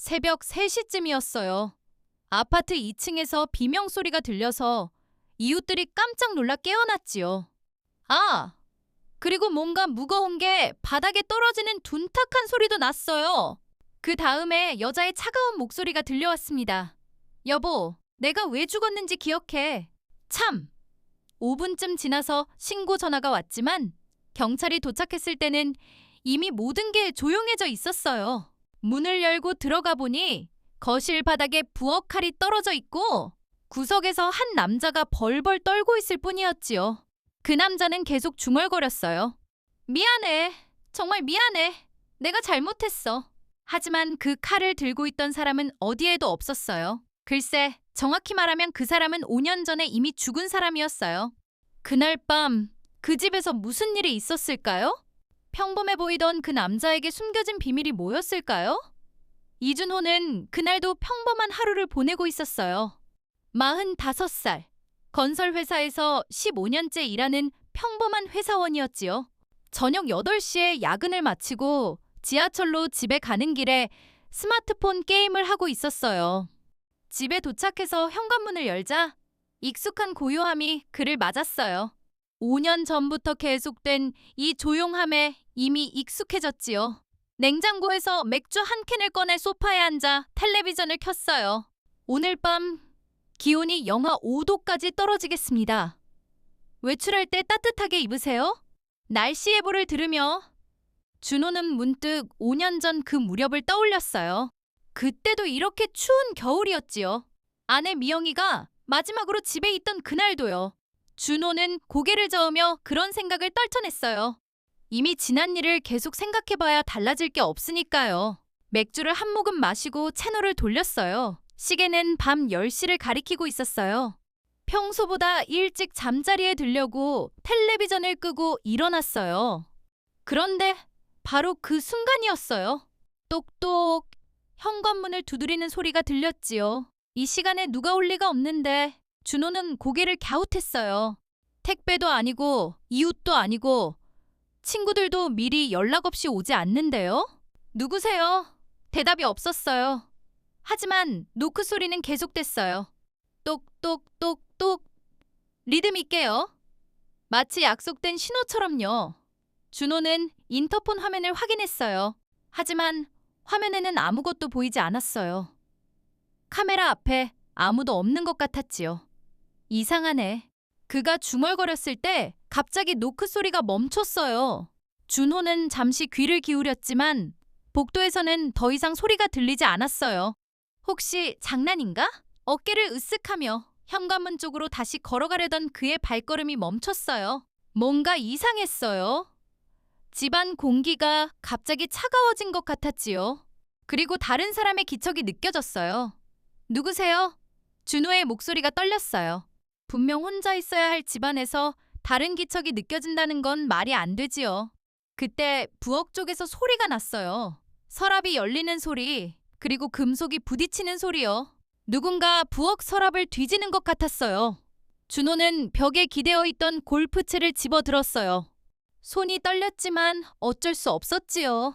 새벽 3시쯤이었어요. 아파트 2층에서 비명 소리가 들려서 이웃들이 깜짝 놀라 깨어났지요. 아, 그리고 뭔가 무거운 게 바닥에 떨어지는 둔탁한 소리도 났어요. 그 다음에 여자의 차가운 목소리가 들려왔습니다. 여보, 내가 왜 죽었는지 기억해. 참! 5분쯤 지나서 신고 전화가 왔지만 경찰이 도착했을 때는 이미 모든 게 조용해져 있었어요. 문을 열고 들어가 보니 거실 바닥에 부엌 칼이 떨어져 있고 구석에서 한 남자가 벌벌 떨고 있을 뿐이었지요. 그 남자는 계속 중얼거렸어요. 미안해. 정말 미안해. 내가 잘못했어. 하지만 그 칼을 들고 있던 사람은 어디에도 없었어요. 글쎄, 정확히 말하면 그 사람은 5년 전에 이미 죽은 사람이었어요. 그날 밤 그 집에서 무슨 일이 있었을까요? 평범해 보이던 그 남자에게 숨겨진 비밀이 뭐였을까요? 이준호는 그날도 평범한 하루를 보내고 있었어요. 45살, 건설회사에서 15년째 일하는 평범한 회사원이었지요. 저녁 8시에 야근을 마치고 지하철로 집에 가는 길에 스마트폰 게임을 하고 있었어요. 집에 도착해서 현관문을 열자 익숙한 고요함이 그를 맞았어요. 5년 전부터 계속된 이 조용함에 이미 익숙해졌지요. 냉장고에서 맥주 한 캔을 꺼내 소파에 앉아 텔레비전을 켰어요. 오늘 밤 기온이 영하 5도까지 떨어지겠습니다. 외출할 때 따뜻하게 입으세요. 날씨 예보를 들으며 준호는 문득 5년 전 그 무렵을 떠올렸어요. 그때도 이렇게 추운 겨울이었지요. 아내 미영이가 마지막으로 집에 있던 그날도요. 준호는 고개를 저으며 그런 생각을 떨쳐냈어요. 이미 지난 일을 계속 생각해봐야 달라질 게 없으니까요. 맥주를 한 모금 마시고 채널을 돌렸어요. 시계는 밤 10시를 가리키고 있었어요. 평소보다 일찍 잠자리에 들려고 텔레비전을 끄고 일어났어요. 그런데 바로 그 순간이었어요. 똑똑 현관문을 두드리는 소리가 들렸지요. 이 시간에 누가 올 리가 없는데 준호는 고개를 갸웃했어요. 택배도 아니고 이웃도 아니고 친구들도 미리 연락 없이 오지 않는데요? 누구세요? 대답이 없었어요. 하지만 노크 소리는 계속됐어요. 똑똑똑똑 리듬 있게요. 마치 약속된 신호처럼요. 준호는 인터폰 화면을 확인했어요. 하지만 화면에는 아무것도 보이지 않았어요. 카메라 앞에 아무도 없는 것 같았지요. 이상하네. 그가 중얼거렸을 때 갑자기 노크 소리가 멈췄어요. 준호는 잠시 귀를 기울였지만 복도에서는 더 이상 소리가 들리지 않았어요. 혹시 장난인가? 어깨를 으쓱하며 현관문 쪽으로 다시 걸어가려던 그의 발걸음이 멈췄어요. 뭔가 이상했어요. 집안 공기가 갑자기 차가워진 것 같았지요. 그리고 다른 사람의 기척이 느껴졌어요. 누구세요? 준호의 목소리가 떨렸어요. 분명 혼자 있어야 할 집안에서 다른 기척이 느껴진다는 건 말이 안 되지요. 그때 부엌 쪽에서 소리가 났어요. 서랍이 열리는 소리, 그리고 금속이 부딪히는 소리요. 누군가 부엌 서랍을 뒤지는 것 같았어요. 준호는 벽에 기대어 있던 골프채를 집어들었어요. 손이 떨렸지만 어쩔 수 없었지요.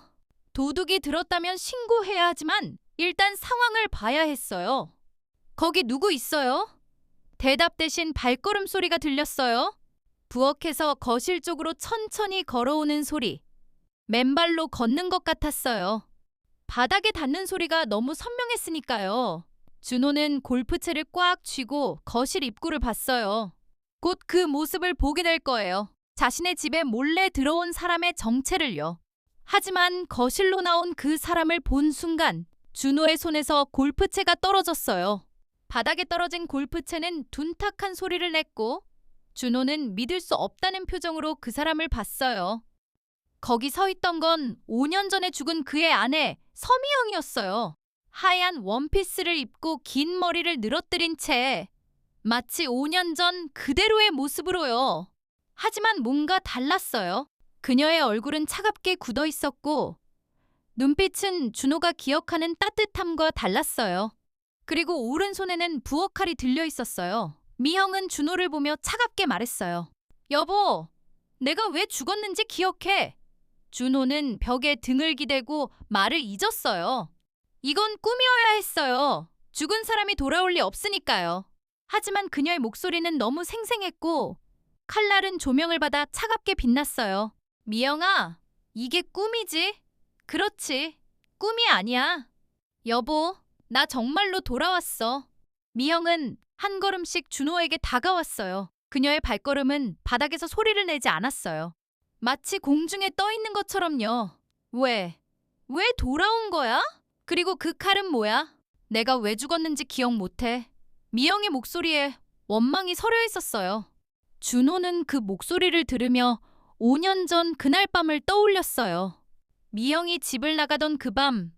도둑이 들었다면 신고해야 하지만 일단 상황을 봐야 했어요. 거기 누구 있어요? 대답 대신 발걸음 소리가 들렸어요. 부엌에서 거실 쪽으로 천천히 걸어오는 소리. 맨발로 걷는 것 같았어요. 바닥에 닿는 소리가 너무 선명했으니까요. 준호는 골프채를 꽉 쥐고 거실 입구를 봤어요. 곧 그 모습을 보게 될 거예요. 자신의 집에 몰래 들어온 사람의 정체를요. 하지만 거실로 나온 그 사람을 본 순간 준호의 손에서 골프채가 떨어졌어요. 바닥에 떨어진 골프채는 둔탁한 소리를 냈고 준호는 믿을 수 없다는 표정으로 그 사람을 봤어요. 거기 서 있던 건 5년 전에 죽은 그의 아내 서미영이었어요. 하얀 원피스를 입고 긴 머리를 늘어뜨린 채 마치 5년 전 그대로의 모습으로요. 하지만 뭔가 달랐어요. 그녀의 얼굴은 차갑게 굳어 있었고 눈빛은 준호가 기억하는 따뜻함과 달랐어요. 그리고 오른손에는 부엌 칼이 들려 있었어요. 미형은 준호를 보며 차갑게 말했어요. 여보, 내가 왜 죽었는지 기억해. 준호는 벽에 등을 기대고 말을 잊었어요. 이건 꿈이어야 했어요. 죽은 사람이 돌아올 리 없으니까요. 하지만 그녀의 목소리는 너무 생생했고 칼날은 조명을 받아 차갑게 빛났어요. 미영아, 이게 꿈이지? 그렇지. 꿈이 아니야. 여보, 나 정말로 돌아왔어. 미영은 한 걸음씩 준호에게 다가왔어요. 그녀의 발걸음은 바닥에서 소리를 내지 않았어요. 마치 공중에 떠 있는 것처럼요. 왜 돌아온 거야? 그리고 그 칼은 뭐야? 내가 왜 죽었는지 기억 못해. 미영의 목소리에 원망이 서려 있었어요. 준호는 그 목소리를 들으며 5년 전 그날 밤을 떠올렸어요. 미영이 집을 나가던 그 밤,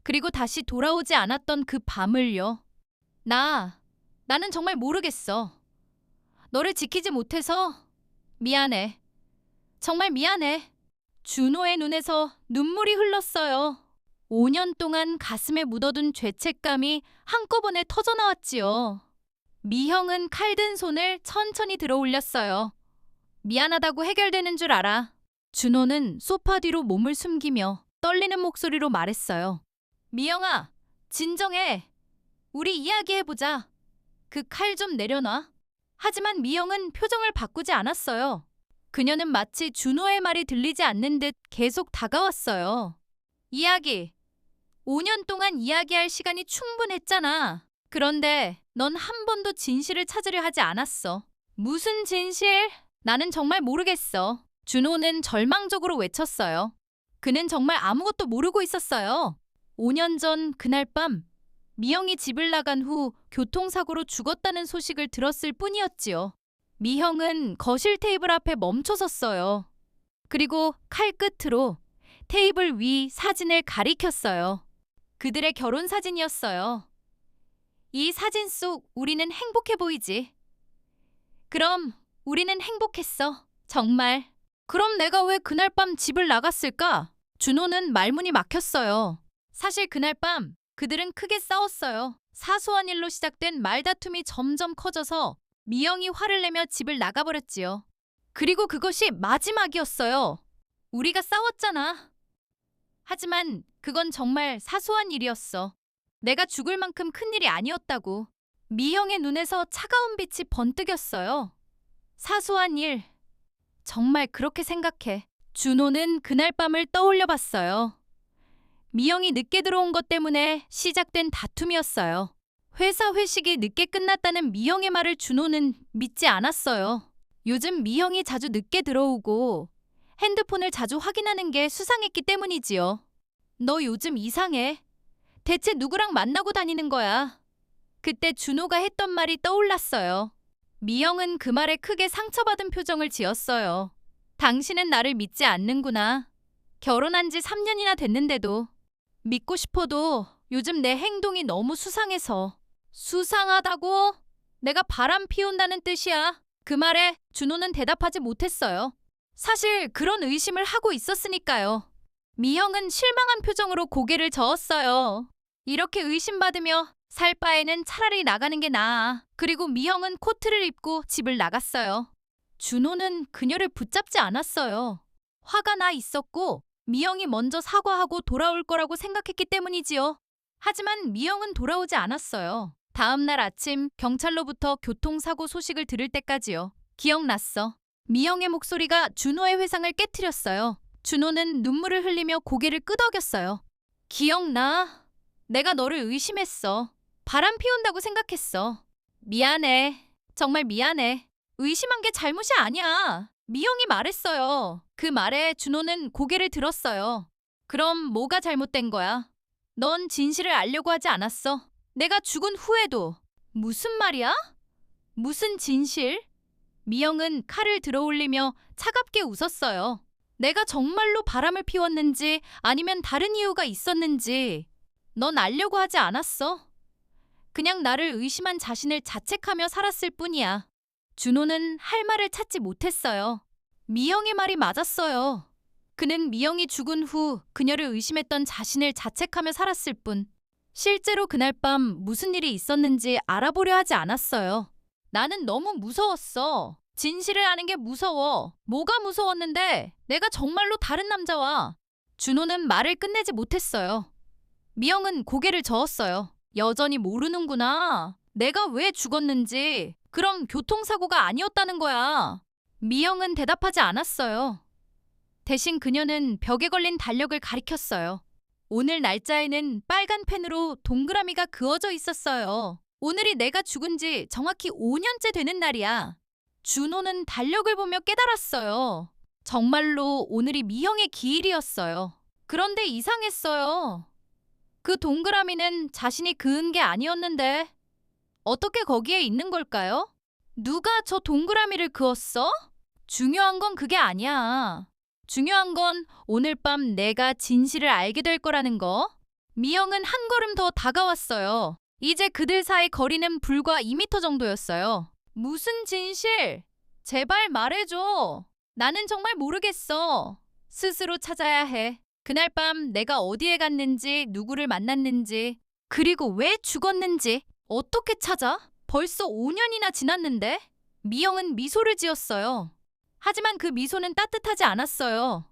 그리고 다시 돌아오지 않았던 그 밤을요. 나는 정말 모르겠어. 너를 지키지 못해서 미안해. 정말 미안해. 준호의 눈에서 눈물이 흘렀어요. 5년 동안 가슴에 묻어둔 죄책감이 한꺼번에 터져나왔지요. 미형은 칼든 손을 천천히 들어 올렸어요. 미안하다고 해결되는 줄 알아. 준호는 소파 뒤로 몸을 숨기며 떨리는 목소리로 말했어요. 미영아, 진정해. 우리 이야기해보자. 그 칼 좀 내려놔. 하지만 미영은 표정을 바꾸지 않았어요. 그녀는 마치 준호의 말이 들리지 않는 듯 계속 다가왔어요. 5년 동안 이야기할 시간이 충분했잖아. 그런데 넌 한 번도 진실을 찾으려 하지 않았어. 무슨 진실? 나는 정말 모르겠어. 준호는 절망적으로 외쳤어요. 그는 정말 아무것도 모르고 있었어요. 5년 전 그날 밤, 미형이 집을 나간 후 교통사고로 죽었다는 소식을 들었을 뿐이었지요. 미형은 거실 테이블 앞에 멈춰섰어요. 그리고 칼끝으로 테이블 위 사진을 가리켰어요. 그들의 결혼 사진이었어요. 이 사진 속 우리는 행복해 보이지. 그럼 우리는 행복했어. 정말. 그럼 내가 왜 그날 밤 집을 나갔을까? 준호는 말문이 막혔어요. 사실 그날 밤 그들은 크게 싸웠어요. 사소한 일로 시작된 말다툼이 점점 커져서 미영이 화를 내며 집을 나가버렸지요. 그리고 그것이 마지막이었어요. 우리가 싸웠잖아. 하지만 그건 정말 사소한 일이었어. 내가 죽을 만큼 큰 일이 아니었다고. 미영의 눈에서 차가운 빛이 번뜩였어요. 사소한 일. 정말 그렇게 생각해. 준호는 그날 밤을 떠올려 봤어요. 미영이 늦게 들어온 것 때문에 시작된 다툼이었어요. 회사 회식이 늦게 끝났다는 미영의 말을 준호는 믿지 않았어요. 요즘 미영이 자주 늦게 들어오고 핸드폰을 자주 확인하는 게 수상했기 때문이지요. 너 요즘 이상해. 대체 누구랑 만나고 다니는 거야? 그때 준호가 했던 말이 떠올랐어요. 미영은 그 말에 크게 상처받은 표정을 지었어요. 당신은 나를 믿지 않는구나. 결혼한 지 3년이나 됐는데도. 믿고 싶어도 요즘 내 행동이 너무 수상해서. 수상하다고? 내가 바람 피운다는 뜻이야. 그 말에 준호는 대답하지 못했어요. 사실 그런 의심을 하고 있었으니까요. 미형은 실망한 표정으로 고개를 저었어요. 이렇게 의심받으며 살 바에는 차라리 나가는 게 나아. 그리고 미형은 코트를 입고 집을 나갔어요. 준호는 그녀를 붙잡지 않았어요. 화가 나 있었고 미형이 먼저 사과하고 돌아올 거라고 생각했기 때문이지요. 하지만 미형은 돌아오지 않았어요. 다음 날 아침 경찰로부터 교통사고 소식을 들을 때까지요. 기억났어. 미형의 목소리가 준호의 회상을 깨트렸어요. 준호는 눈물을 흘리며 고개를 끄덕였어요. 기억나? 내가 너를 의심했어. 바람 피운다고 생각했어. 미안해. 정말 미안해. 의심한 게 잘못이 아니야. 미영이 말했어요. 그 말에 준호는 고개를 들었어요. 그럼 뭐가 잘못된 거야? 넌 진실을 알려고 하지 않았어. 내가 죽은 후에도. 무슨 말이야? 무슨 진실? 미영은 칼을 들어 올리며 차갑게 웃었어요. 내가 정말로 바람을 피웠는지 아니면 다른 이유가 있었는지 넌 알려고 하지 않았어. 그냥 나를 의심한 자신을 자책하며 살았을 뿐이야. 준호는 할 말을 찾지 못했어요. 미영의 말이 맞았어요. 그는 미영이 죽은 후 그녀를 의심했던 자신을 자책하며 살았을 뿐. 실제로 그날 밤 무슨 일이 있었는지 알아보려 하지 않았어요. 나는 너무 무서웠어. 진실을 아는 게 무서워. 뭐가 무서웠는데 내가 정말로 다른 남자와. 준호는 말을 끝내지 못했어요. 미영은 고개를 저었어요. 여전히 모르는구나. 내가 왜 죽었는지. 그럼 교통사고가 아니었다는 거야. 미영은 대답하지 않았어요. 대신 그녀는 벽에 걸린 달력을 가리켰어요. 오늘 날짜에는 빨간 펜으로 동그라미가 그어져 있었어요. 오늘이 내가 죽은 지 정확히 5년째 되는 날이야. 준호는 달력을 보며 깨달았어요. 정말로 오늘이 미영의 기일이었어요. 그런데 이상했어요. 그 동그라미는 자신이 그은 게 아니었는데 어떻게 거기에 있는 걸까요? 누가 저 동그라미를 그었어? 중요한 건 그게 아니야. 중요한 건 오늘 밤 내가 진실을 알게 될 거라는 거. 미영은 한 걸음 더 다가왔어요. 이제 그들 사이 거리는 불과 2미터 정도였어요. 무슨 진실? 제발 말해줘. 나는 정말 모르겠어. 스스로 찾아야 해. 그날 밤 내가 어디에 갔는지, 누구를 만났는지, 그리고 왜 죽었는지 어떻게 찾아? 벌써 5년이나 지났는데? 미영은 미소를 지었어요. 하지만 그 미소는 따뜻하지 않았어요.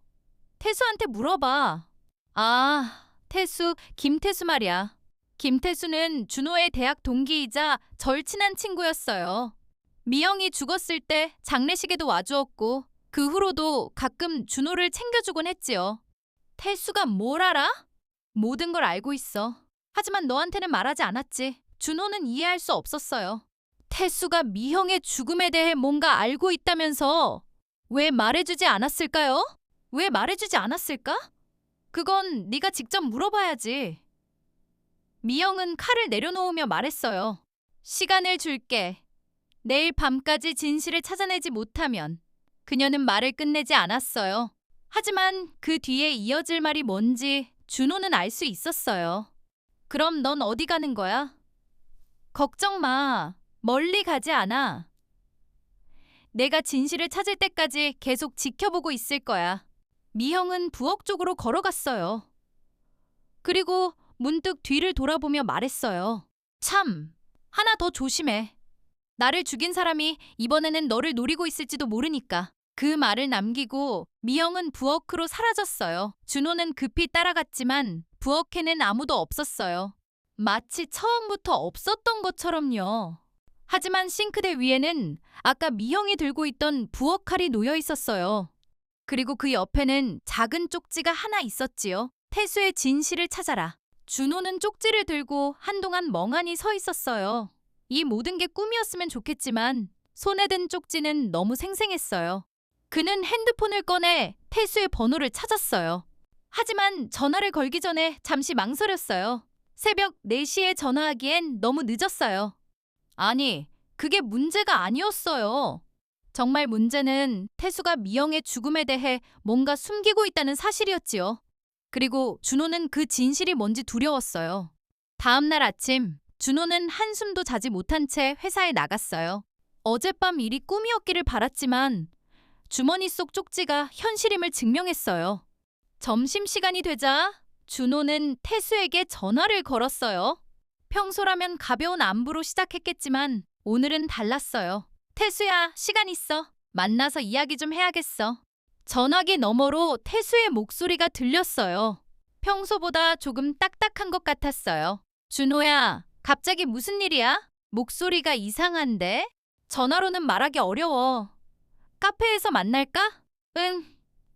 태수한테 물어봐. 아, 태수, 김태수 말이야. 김태수는 준호의 대학 동기이자 절친한 친구였어요. 미영이 죽었을 때 장례식에도 와주었고 그 후로도 가끔 준호를 챙겨주곤 했지요. 태수가 뭘 알아? 모든 걸 알고 있어. 하지만 너한테는 말하지 않았지. 준호는 이해할 수 없었어요. 태수가 미형의 죽음에 대해 뭔가 알고 있다면서 왜 말해주지 않았을까요? 왜 말해주지 않았을까? 그건 네가 직접 물어봐야지. 미영은 칼을 내려놓으며 말했어요. 시간을 줄게. 내일 밤까지 진실을 찾아내지 못하면. 그녀는 말을 끝내지 않았어요. 하지만 그 뒤에 이어질 말이 뭔지 준호는 알 수 있었어요. 그럼 넌 어디 가는 거야? 걱정 마. 멀리 가지 않아. 내가 진실을 찾을 때까지 계속 지켜보고 있을 거야. 미형은 부엌 쪽으로 걸어갔어요. 그리고 문득 뒤를 돌아보며 말했어요. 참, 하나 더 조심해. 나를 죽인 사람이 이번에는 너를 노리고 있을지도 모르니까. 그 말을 남기고 미영은 부엌으로 사라졌어요. 준호는 급히 따라갔지만 부엌에는 아무도 없었어요. 마치 처음부터 없었던 것처럼요. 하지만 싱크대 위에는 아까 미영이 들고 있던 부엌 칼이 놓여 있었어요. 그리고 그 옆에는 작은 쪽지가 하나 있었지요. 태수의 진실을 찾아라. 준호는 쪽지를 들고 한동안 멍하니 서 있었어요. 이 모든 게 꿈이었으면 좋겠지만 손에 든 쪽지는 너무 생생했어요. 그는 핸드폰을 꺼내 태수의 번호를 찾았어요. 하지만 전화를 걸기 전에 잠시 망설였어요. 새벽 4시에 전화하기엔 너무 늦었어요. 아니, 그게 문제가 아니었어요. 정말 문제는 태수가 미영의 죽음에 대해 뭔가 숨기고 있다는 사실이었지요. 그리고 준호는 그 진실이 뭔지 두려웠어요. 다음 날 아침, 준호는 한숨도 자지 못한 채 회사에 나갔어요. 어젯밤 일이 꿈이었기를 바랐지만 주머니 속 쪽지가 현실임을 증명했어요. 점심시간이 되자 준호는 태수에게 전화를 걸었어요. 평소라면 가벼운 안부로 시작했겠지만 오늘은 달랐어요. 태수야, 시간 있어. 만나서 이야기 좀 해야겠어. 전화기 너머로 태수의 목소리가 들렸어요. 평소보다 조금 딱딱한 것 같았어요. 준호야, 갑자기 무슨 일이야? 목소리가 이상한데? 전화로는 말하기 어려워. 카페에서 만날까? 응.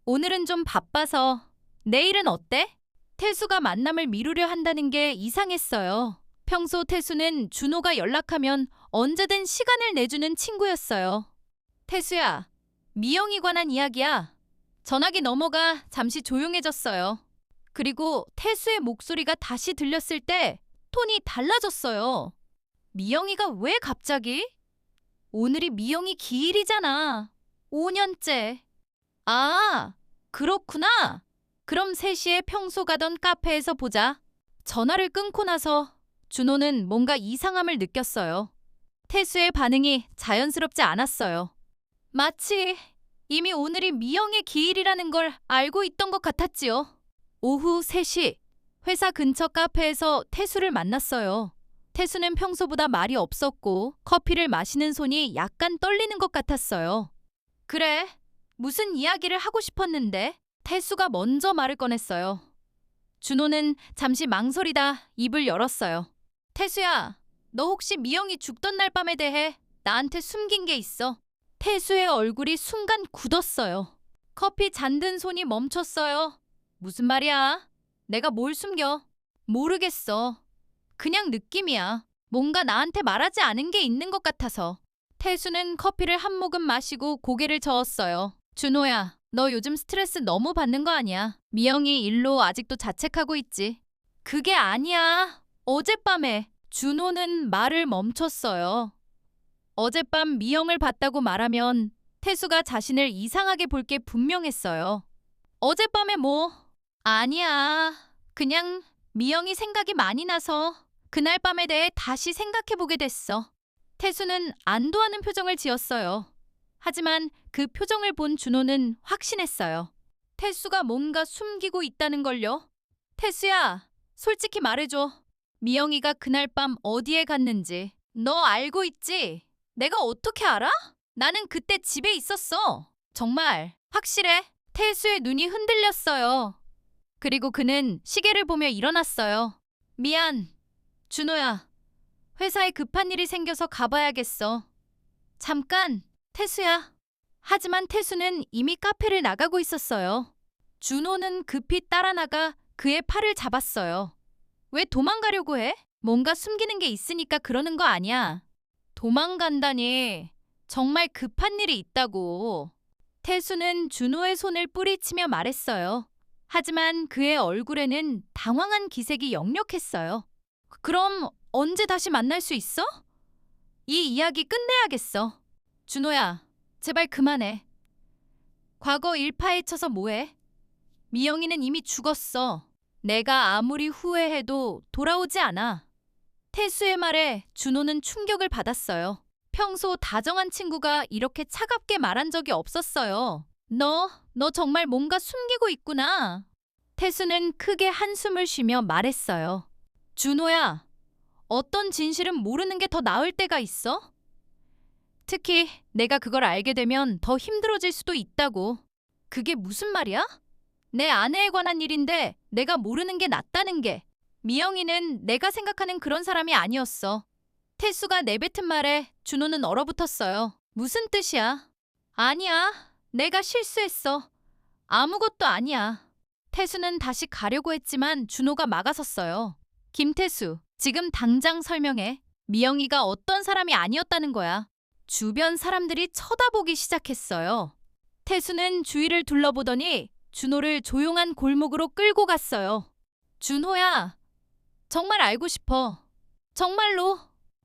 오늘은 좀 바빠서. 내일은 어때? 태수가 만남을 미루려 한다는 게 이상했어요. 평소 태수는 준호가 연락하면 언제든 시간을 내주는 친구였어요. 태수야, 미영이 관한 이야기야. 전화기 너머가 잠시 조용해졌어요. 그리고 태수의 목소리가 다시 들렸을 때 톤이 달라졌어요. 미영이가 왜 갑자기? 오늘이 미영이 기일이잖아. 5년째. 아, 그렇구나. 그럼 3시에 평소 가던 카페에서 보자. 전화를 끊고 나서 준호는 뭔가 이상함을 느꼈어요. 태수의 반응이 자연스럽지 않았어요. 마치 이미 오늘이 미영의 기일이라는 걸 알고 있던 것 같았지요. 오후 3시, 회사 근처 카페에서 태수를 만났어요. 태수는 평소보다 말이 없었고 커피를 마시는 손이 약간 떨리는 것 같았어요. 그래, 무슨 이야기를 하고 싶었는데? 태수가 먼저 말을 꺼냈어요. 준호는 잠시 망설이다 입을 열었어요. 태수야, 너 혹시 미영이 죽던 날 밤에 대해 나한테 숨긴 게 있어? 태수의 얼굴이 순간 굳었어요. 커피 잔든 손이 멈췄어요. 무슨 말이야? 내가 뭘 숨겨? 모르겠어. 그냥 느낌이야. 뭔가 나한테 말하지 않은 게 있는 것 같아서. 태수는 커피를 한 모금 마시고 고개를 저었어요. 준호야, 너 요즘 스트레스 너무 받는 거 아니야? 미영이 일로 아직도 자책하고 있지. 그게 아니야. 어젯밤에 준호는 말을 멈췄어요. 어젯밤 미영을 봤다고 말하면 태수가 자신을 이상하게 볼 게 분명했어요. 어젯밤에 뭐? 아니야. 그냥 미영이 생각이 많이 나서 그날 밤에 대해 다시 생각해보게 됐어. 태수는 안도하는 표정을 지었어요. 하지만 그 표정을 본 준호는 확신했어요. 태수가 뭔가 숨기고 있다는 걸요. 태수야, 솔직히 말해줘. 미영이가 그날 밤 어디에 갔는지. 너 알고 있지? 내가 어떻게 알아? 나는 그때 집에 있었어. 정말 확실해. 태수의 눈이 흔들렸어요. 그리고 그는 시계를 보며 일어났어요. 미안, 준호야. 회사에 급한 일이 생겨서 가봐야겠어. 잠깐, 태수야. 하지만 태수는 이미 카페를 나가고 있었어요. 준호는 급히 따라 나가 그의 팔을 잡았어요. 왜 도망가려고 해? 뭔가 숨기는 게 있으니까 그러는 거 아니야. 도망간다니. 정말 급한 일이 있다고. 태수는 준호의 손을 뿌리치며 말했어요. 하지만 그의 얼굴에는 당황한 기색이 역력했어요. 그럼 언제 다시 만날 수 있어? 이 이야기 끝내야겠어. 준호야, 제발 그만해. 과거 일파에 쳐서 뭐해? 미영이는 이미 죽었어. 내가 아무리 후회해도 돌아오지 않아. 태수의 말에 준호는 충격을 받았어요. 평소 다정한 친구가 이렇게 차갑게 말한 적이 없었어요. 너 정말 뭔가 숨기고 있구나. 태수는 크게 한숨을 쉬며 말했어요. 준호야, 어떤 진실은 모르는 게 더 나을 때가 있어? 특히 내가 그걸 알게 되면 더 힘들어질 수도 있다고. 그게 무슨 말이야? 내 아내에 관한 일인데 내가 모르는 게 낫다는 게. 미영이는 내가 생각하는 그런 사람이 아니었어. 태수가 내뱉은 말에 준호는 얼어붙었어요. 무슨 뜻이야? 아니야. 내가 실수했어. 아무것도 아니야. 태수는 다시 가려고 했지만 준호가 막아섰어요. 김태수, 지금 당장 설명해. 미영이가 어떤 사람이 아니었다는 거야. 주변 사람들이 쳐다보기 시작했어요. 태수는 주위를 둘러보더니 준호를 조용한 골목으로 끌고 갔어요. 준호야, 정말 알고 싶어. 정말로.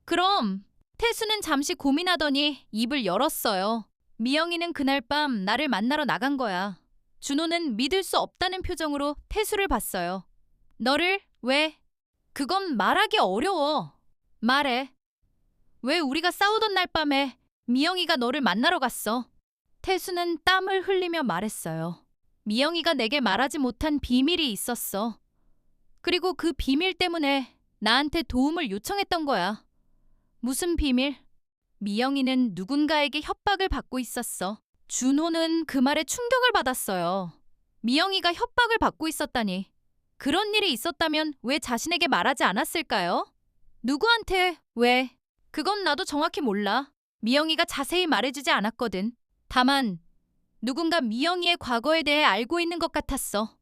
그럼. 태수는 잠시 고민하더니 입을 열었어요. 미영이는 그날 밤 나를 만나러 나간 거야. 준호는 믿을 수 없다는 표정으로 태수를 봤어요. 너를 왜? 그건 말하기 어려워. 말해. 왜 우리가 싸우던 날 밤에 미영이가 너를 만나러 갔어? 태수는 땀을 흘리며 말했어요. 미영이가 내게 말하지 못한 비밀이 있었어. 그리고 그 비밀 때문에 나한테 도움을 요청했던 거야. 무슨 비밀? 미영이는 누군가에게 협박을 받고 있었어. 준호는 그 말에 충격을 받았어요. 미영이가 협박을 받고 있었다니. 그런 일이 있었다면 왜 자신에게 말하지 않았을까요? 누구한테 왜? 그건 나도 정확히 몰라. 미영이가 자세히 말해주지 않았거든. 다만 누군가 미영이의 과거에 대해 알고 있는 것 같았어.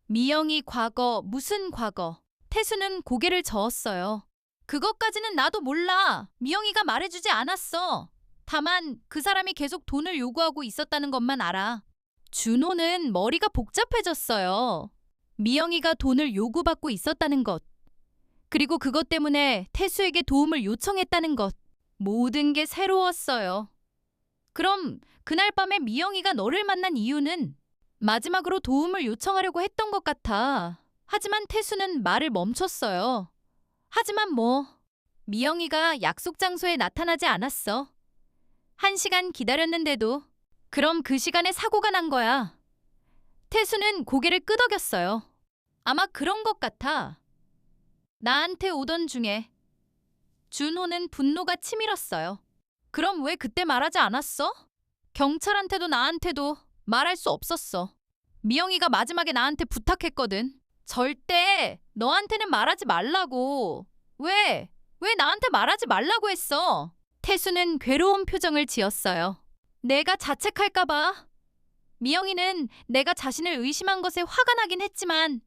미영이 과거, 무슨 과거? 태수는 고개를 저었어요. 그것까지는 나도 몰라. 미영이가 말해주지 않았어. 다만 그 사람이 계속 돈을 요구하고 있었다는 것만 알아. 준호는 머리가 복잡해졌어요. 미영이가 돈을 요구받고 있었다는 것. 그리고 그것 때문에 태수에게 도움을 요청했다는 것. 모든 게 새로웠어요. 그럼 그날 밤에 미영이가 너를 만난 이유는 마지막으로 도움을 요청하려고 했던 것 같아. 하지만 태수는 말을 멈췄어요. 하지만 미영이가 약속 장소에 나타나지 않았어. 1시간 기다렸는데도. 그럼 그 시간에 사고가 난 거야. 태수는 고개를 끄덕였어요. 아마 그런 것 같아. 나한테 오던 중에. 준호는 분노가 치밀었어요. 그럼 왜 그때 말하지 않았어? 경찰한테도 나한테도 말할 수 없었어. 미영이가 마지막에 나한테 부탁했거든. 절대 너한테는 말하지 말라고. 왜? 왜 나한테 말하지 말라고 했어? 태수는 괴로운 표정을 지었어요. 내가 자책할까 봐. 미영이는 내가 자신을 의심한 것에 화가 나긴 했지만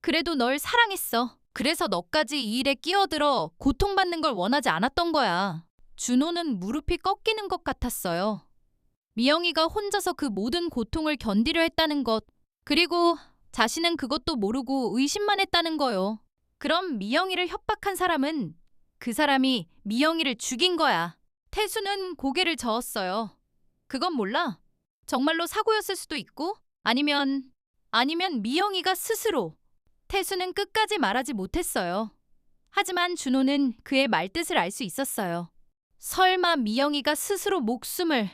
그래도 널 사랑했어. 그래서 너까지 이 일에 끼어들어 고통받는 걸 원하지 않았던 거야. 준호는 무릎이 꺾이는 것 같았어요. 미영이가 혼자서 그 모든 고통을 견디려 했다는 것, 그리고 자신은 그것도 모르고 의심만 했다는 거요. 그럼 미영이를 협박한 사람은 그 사람이 미영이를 죽인 거야. 태수는 고개를 저었어요. 그건 몰라. 정말로 사고였을 수도 있고 아니면 미영이가 스스로. 태수는 끝까지 말하지 못했어요. 하지만 준호는 그의 말뜻을 알 수 있었어요. 설마 미영이가 스스로 목숨을.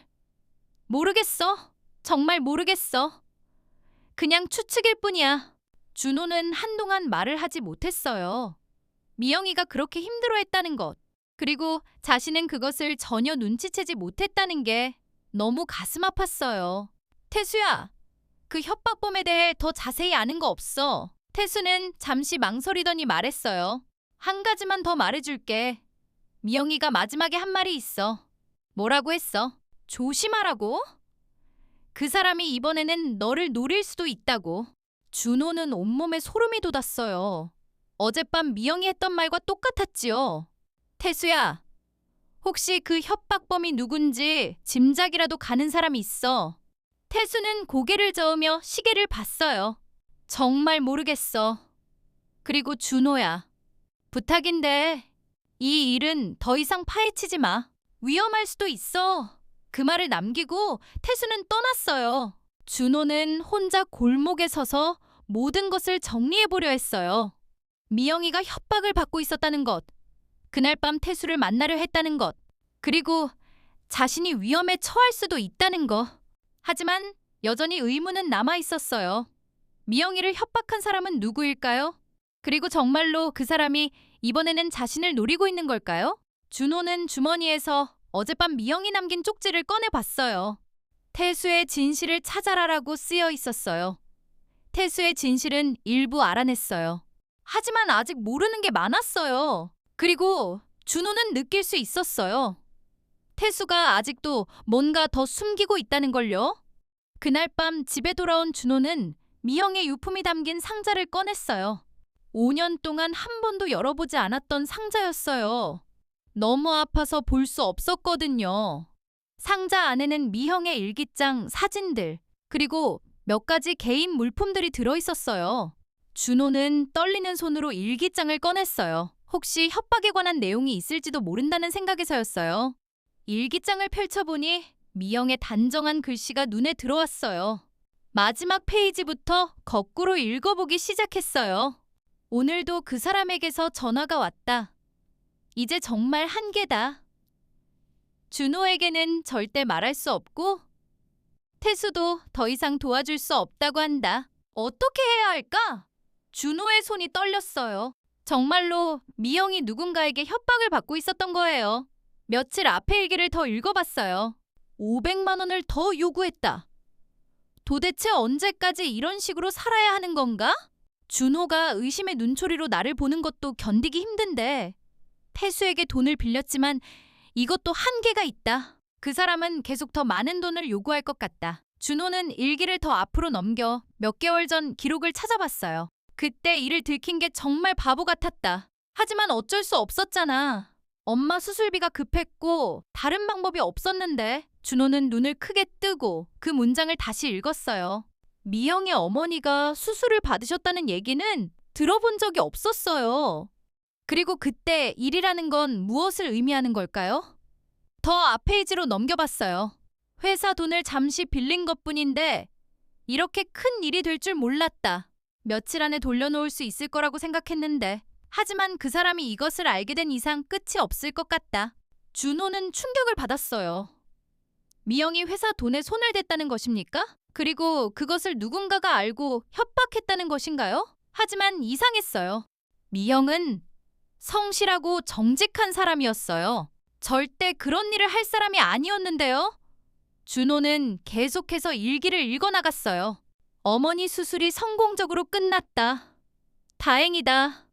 모르겠어. 정말 모르겠어. 그냥 추측일 뿐이야. 준호는 한동안 말을 하지 못했어요. 미영이가 그렇게 힘들어했다는 것, 그리고 자신은 그것을 전혀 눈치채지 못했다는 게 너무 가슴 아팠어요. 태수야, 그 협박범에 대해 더 자세히 아는 거 없어? 태수는 잠시 망설이더니 말했어요. 한 가지만 더 말해줄게. 미영이가 마지막에 한 말이 있어. 뭐라고 했어? 조심하라고? 그 사람이 이번에는 너를 노릴 수도 있다고. 준호는 온몸에 소름이 돋았어요. 어젯밤 미영이 했던 말과 똑같았지요. 태수야, 혹시 그 협박범이 누군지 짐작이라도 가는 사람이 있어? 태수는 고개를 저으며 시계를 봤어요. 정말 모르겠어. 그리고 준호야, 부탁인데 이 일은 더 이상 파헤치지 마. 위험할 수도 있어. 그 말을 남기고 태수는 떠났어요. 준호는 혼자 골목에 서서 모든 것을 정리해보려 했어요. 미영이가 협박을 받고 있었다는 것, 그날 밤 태수를 만나려 했다는 것, 그리고 자신이 위험에 처할 수도 있다는 것. 하지만 여전히 의문은 남아있었어요. 미영이를 협박한 사람은 누구일까요? 그리고 정말로 그 사람이 이번에는 자신을 노리고 있는 걸까요? 준호는 주머니에서 어젯밤 미영이 남긴 쪽지를 꺼내봤어요. 태수의 진실을 찾아라라고 쓰여 있었어요. 태수의 진실은 일부 알아냈어요. 하지만 아직 모르는 게 많았어요. 그리고 준호는 느낄 수 있었어요. 태수가 아직도 뭔가 더 숨기고 있다는 걸요. 그날 밤 집에 돌아온 준호는 미영의 유품이 담긴 상자를 꺼냈어요. 5년 동안 한 번도 열어보지 않았던 상자였어요. 너무 아파서 볼 수 없었거든요. 상자 안에는 미형의 일기장, 사진들, 그리고 몇 가지 개인 물품들이 들어있었어요. 준호는 떨리는 손으로 일기장을 꺼냈어요. 혹시 협박에 관한 내용이 있을지도 모른다는 생각에서였어요. 일기장을 펼쳐보니 미영의 단정한 글씨가 눈에 들어왔어요. 마지막 페이지부터 거꾸로 읽어보기 시작했어요. 오늘도 그 사람에게서 전화가 왔다. 이제 정말 한계다. 준호에게는 절대 말할 수 없고 태수도 더 이상 도와줄 수 없다고 한다. 어떻게 해야 할까? 준호의 손이 떨렸어요. 정말로 미영이 누군가에게 협박을 받고 있었던 거예요. 며칠 앞의 일기를 더 읽어봤어요. 500만 원을 더 요구했다. 도대체 언제까지 이런 식으로 살아야 하는 건가? 준호가 의심의 눈초리로 나를 보는 것도 견디기 힘든데 태수에게 돈을 빌렸지만 이것도 한계가 있다. 그 사람은 계속 더 많은 돈을 요구할 것 같다. 준호는 일기를 더 앞으로 넘겨 몇 개월 전 기록을 찾아봤어요. 그때 일을 들킨 게 정말 바보 같았다. 하지만 어쩔 수 없었잖아. 엄마 수술비가 급했고 다른 방법이 없었는데. 준호는 눈을 크게 뜨고 그 문장을 다시 읽었어요. 미영의 어머니가 수술을 받으셨다는 얘기는 들어본 적이 없었어요. 그리고 그때 일이라는 건 무엇을 의미하는 걸까요? 더 앞 페이지로 넘겨봤어요. 회사 돈을 잠시 빌린 것뿐인데 이렇게 큰 일이 될 줄 몰랐다. 며칠 안에 돌려놓을 수 있을 거라고 생각했는데 하지만 그 사람이 이것을 알게 된 이상 끝이 없을 것 같다. 준호는 충격을 받았어요. 미영이 회사 돈에 손을 댔다는 것입니까? 그리고 그것을 누군가가 알고 협박했다는 것인가요? 하지만 이상했어요. 미영은 성실하고 정직한 사람이었어요. 절대 그런 일을 할 사람이 아니었는데요. 준호는 계속해서 일기를 읽어나갔어요. 어머니 수술이 성공적으로 끝났다. 다행이다.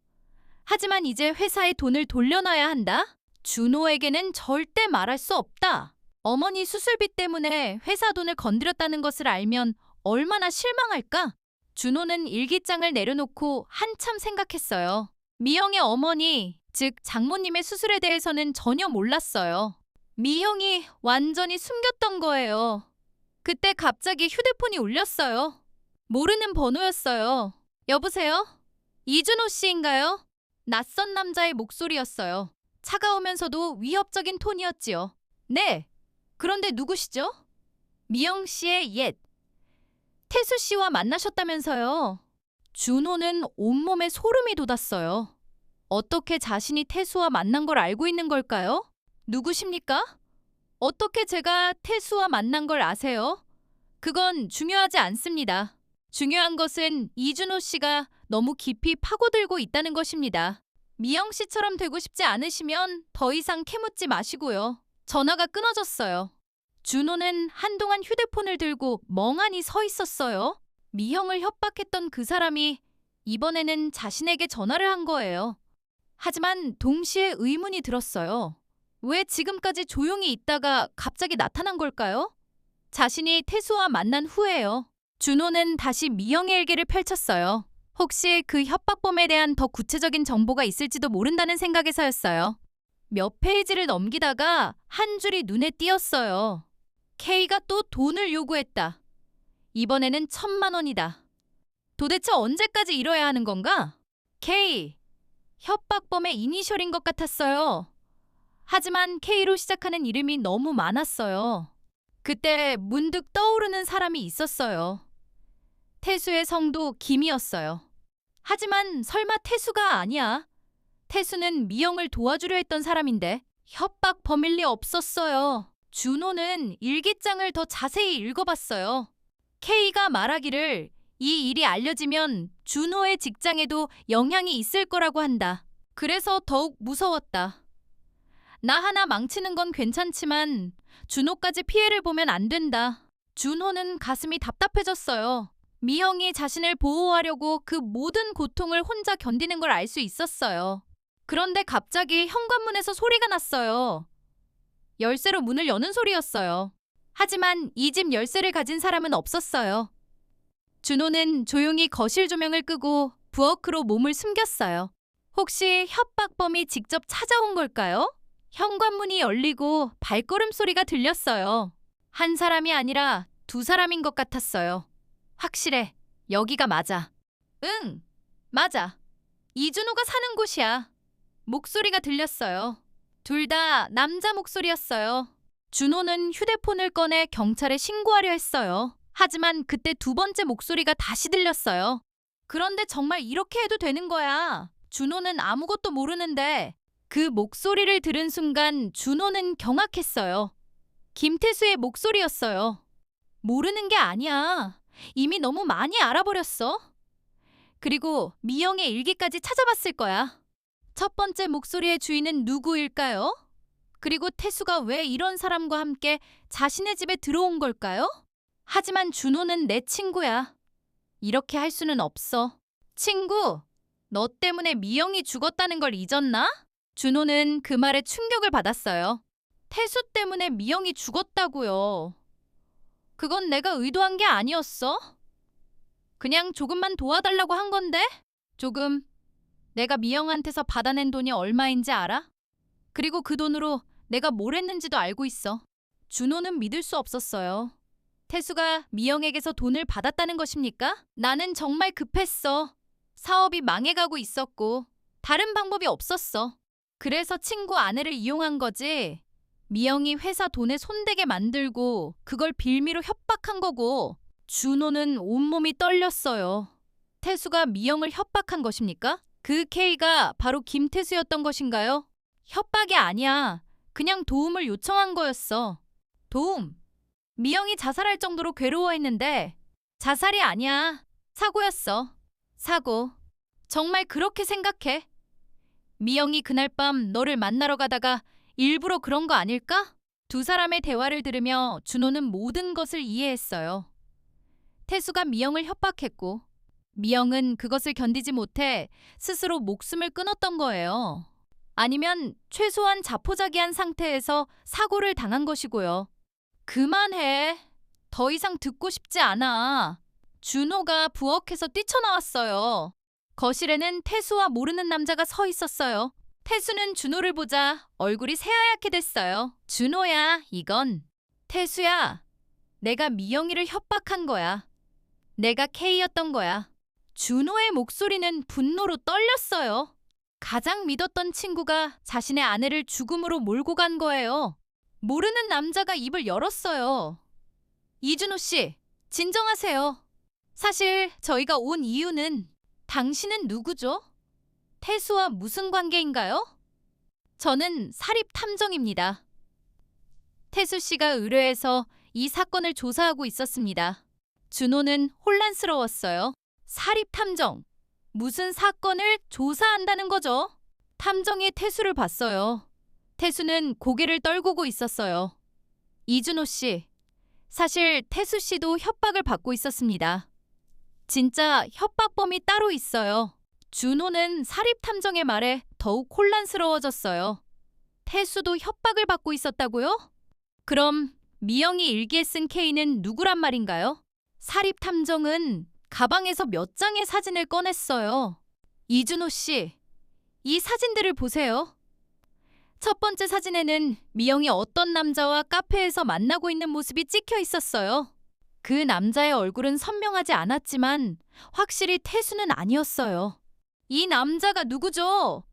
하지만 이제 회사에 돈을 돌려놔야 한다. 준호에게는 절대 말할 수 없다. 어머니 수술비 때문에 회사 돈을 건드렸다는 것을 알면 얼마나 실망할까? 준호는 일기장을 내려놓고 한참 생각했어요. 미영의 어머니, 즉 장모님의 수술에 대해서는 전혀 몰랐어요. 미영이 완전히 숨겼던 거예요. 그때 갑자기 휴대폰이 울렸어요. 모르는 번호였어요. 여보세요? 이준호 씨인가요? 낯선 남자의 목소리였어요. 차가우면서도 위협적인 톤이었지요. 네. 그런데 누구시죠? 미영 씨의 옛. 태수 씨와 만나셨다면서요. 준호는 온몸에 소름이 돋았어요. 어떻게 자신이 태수와 만난 걸 알고 있는 걸까요? 누구십니까? 어떻게 제가 태수와 만난 걸 아세요? 그건 중요하지 않습니다. 중요한 것은 이준호 씨가 너무 깊이 파고들고 있다는 것입니다. 미영 씨처럼 되고 싶지 않으시면 더 이상 캐묻지 마시고요. 전화가 끊어졌어요. 준호는 한동안 휴대폰을 들고 멍하니 서 있었어요. 미형을 협박했던 그 사람이 이번에는 자신에게 전화를 한 거예요. 하지만 동시에 의문이 들었어요. 왜 지금까지 조용히 있다가 갑자기 나타난 걸까요? 자신이 태수와 만난 후에요. 준호는 다시 미영의 일기를 펼쳤어요. 혹시 그 협박범에 대한 더 구체적인 정보가 있을지도 모른다는 생각에서였어요. 몇 페이지를 넘기다가 한 줄이 눈에 띄었어요. K가 또 돈을 요구했다. 이번에는 1,000만 원이다. 도대체 언제까지 이뤄야 하는 건가? K. 협박범의 이니셜인 것 같았어요. 하지만 K로 시작하는 이름이 너무 많았어요. 그때 문득 떠오르는 사람이 있었어요. 태수의 성도 김이었어요. 하지만 설마 태수가 아니야. 태수는 미영을 도와주려 했던 사람인데 협박 범일 리 없었어요. 준호는 일기장을 더 자세히 읽어봤어요. K가 말하기를 이 일이 알려지면 준호의 직장에도 영향이 있을 거라고 한다. 그래서 더욱 무서웠다. 나 하나 망치는 건 괜찮지만 준호까지 피해를 보면 안 된다. 준호는 가슴이 답답해졌어요. 미영이 자신을 보호하려고 그 모든 고통을 혼자 견디는 걸 알 수 있었어요. 그런데 갑자기 현관문에서 소리가 났어요. 열쇠로 문을 여는 소리였어요. 하지만 이 집 열쇠를 가진 사람은 없었어요. 준호는 조용히 거실 조명을 끄고 부엌으로 몸을 숨겼어요. 혹시 협박범이 직접 찾아온 걸까요? 현관문이 열리고 발걸음 소리가 들렸어요. 한 사람이 아니라 2사람인 것 같았어요. 확실해. 여기가 맞아. 응, 맞아. 이준호가 사는 곳이야. 목소리가 들렸어요. 둘 다 남자 목소리였어요. 준호는 휴대폰을 꺼내 경찰에 신고하려 했어요. 하지만 그때 2번째 목소리가 다시 들렸어요. 그런데 정말 이렇게 해도 되는 거야. 준호는 아무것도 모르는데 그 목소리를 들은 순간 준호는 경악했어요. 김태수의 목소리였어요. 모르는 게 아니야. 이미 너무 많이 알아버렸어. 그리고 미영의 일기까지 찾아봤을 거야. 첫 번째 목소리의 주인은 누구일까요? 그리고 태수가 왜 이런 사람과 함께 자신의 집에 들어온 걸까요? 하지만 준호는 내 친구야. 이렇게 할 수는 없어. 친구, 너 때문에 미영이 죽었다는 걸 잊었나? 준호는 그 말에 충격을 받았어요. 태수 때문에 미영이 죽었다고요. 그건 내가 의도한 게 아니었어. 그냥 조금만 도와달라고 한 건데? 조금. 내가 미영한테서 받아낸 돈이 얼마인지 알아? 그리고 그 돈으로 내가 뭘 했는지도 알고 있어. 준호는 믿을 수 없었어요. 태수가 미영에게서 돈을 받았다는 것입니까? 나는 정말 급했어. 사업이 망해가고 있었고 다른 방법이 없었어. 그래서 친구 아내를 이용한 거지. 미영이 회사 돈에 손대게 만들고 그걸 빌미로 협박한 거고. 준호는 온몸이 떨렸어요. 태수가 미영을 협박한 것입니까? 그 K가 바로 김태수였던 것인가요? 협박이 아니야. 그냥 도움을 요청한 거였어. 도움. 미영이 자살할 정도로 괴로워했는데 자살이 아니야. 사고였어. 사고. 정말 그렇게 생각해? 미영이 그날 밤 너를 만나러 가다가 일부러 그런 거 아닐까? 2사람의 대화를 들으며 준호는 모든 것을 이해했어요. 태수가 미영을 협박했고 미영은 그것을 견디지 못해 스스로 목숨을 끊었던 거예요. 아니면 최소한 자포자기한 상태에서 사고를 당한 것이고요. 그만해. 더 이상 듣고 싶지 않아. 준호가 부엌에서 뛰쳐나왔어요. 거실에는 태수와 모르는 남자가 서 있었어요. 태수는 준호를 보자 얼굴이 새하얗게 됐어요. 준호야, 이건. 태수야, 내가 미영이를 협박한 거야. 내가 K였던 거야. 준호의 목소리는 분노로 떨렸어요. 가장 믿었던 친구가 자신의 아내를 죽음으로 몰고 간 거예요. 모르는 남자가 입을 열었어요. 이준호 씨, 진정하세요. 사실 저희가 온 이유는 당신은 누구죠? 태수와 무슨 관계인가요? 저는 사립탐정입니다. 태수 씨가 의뢰해서 이 사건을 조사하고 있었습니다. 준호는 혼란스러웠어요. 사립탐정, 무슨 사건을 조사한다는 거죠? 탐정이 태수를 봤어요. 태수는 고개를 떨구고 있었어요. 이준호 씨, 사실 태수 씨도 협박을 받고 있었습니다. 진짜 협박범이 따로 있어요. 준호는 사립탐정의 말에 더욱 혼란스러워졌어요. 태수도 협박을 받고 있었다고요? 그럼 미영이 일기에 쓴 K는 누구란 말인가요? 사립탐정은 가방에서 몇 장의 사진을 꺼냈어요. 이준호 씨, 이 사진들을 보세요. 첫 번째 사진에는 미영이 어떤 남자와 카페에서 만나고 있는 모습이 찍혀 있었어요. 그 남자의 얼굴은 선명하지 않았지만 확실히 태수는 아니었어요. 이 남자가 누구죠?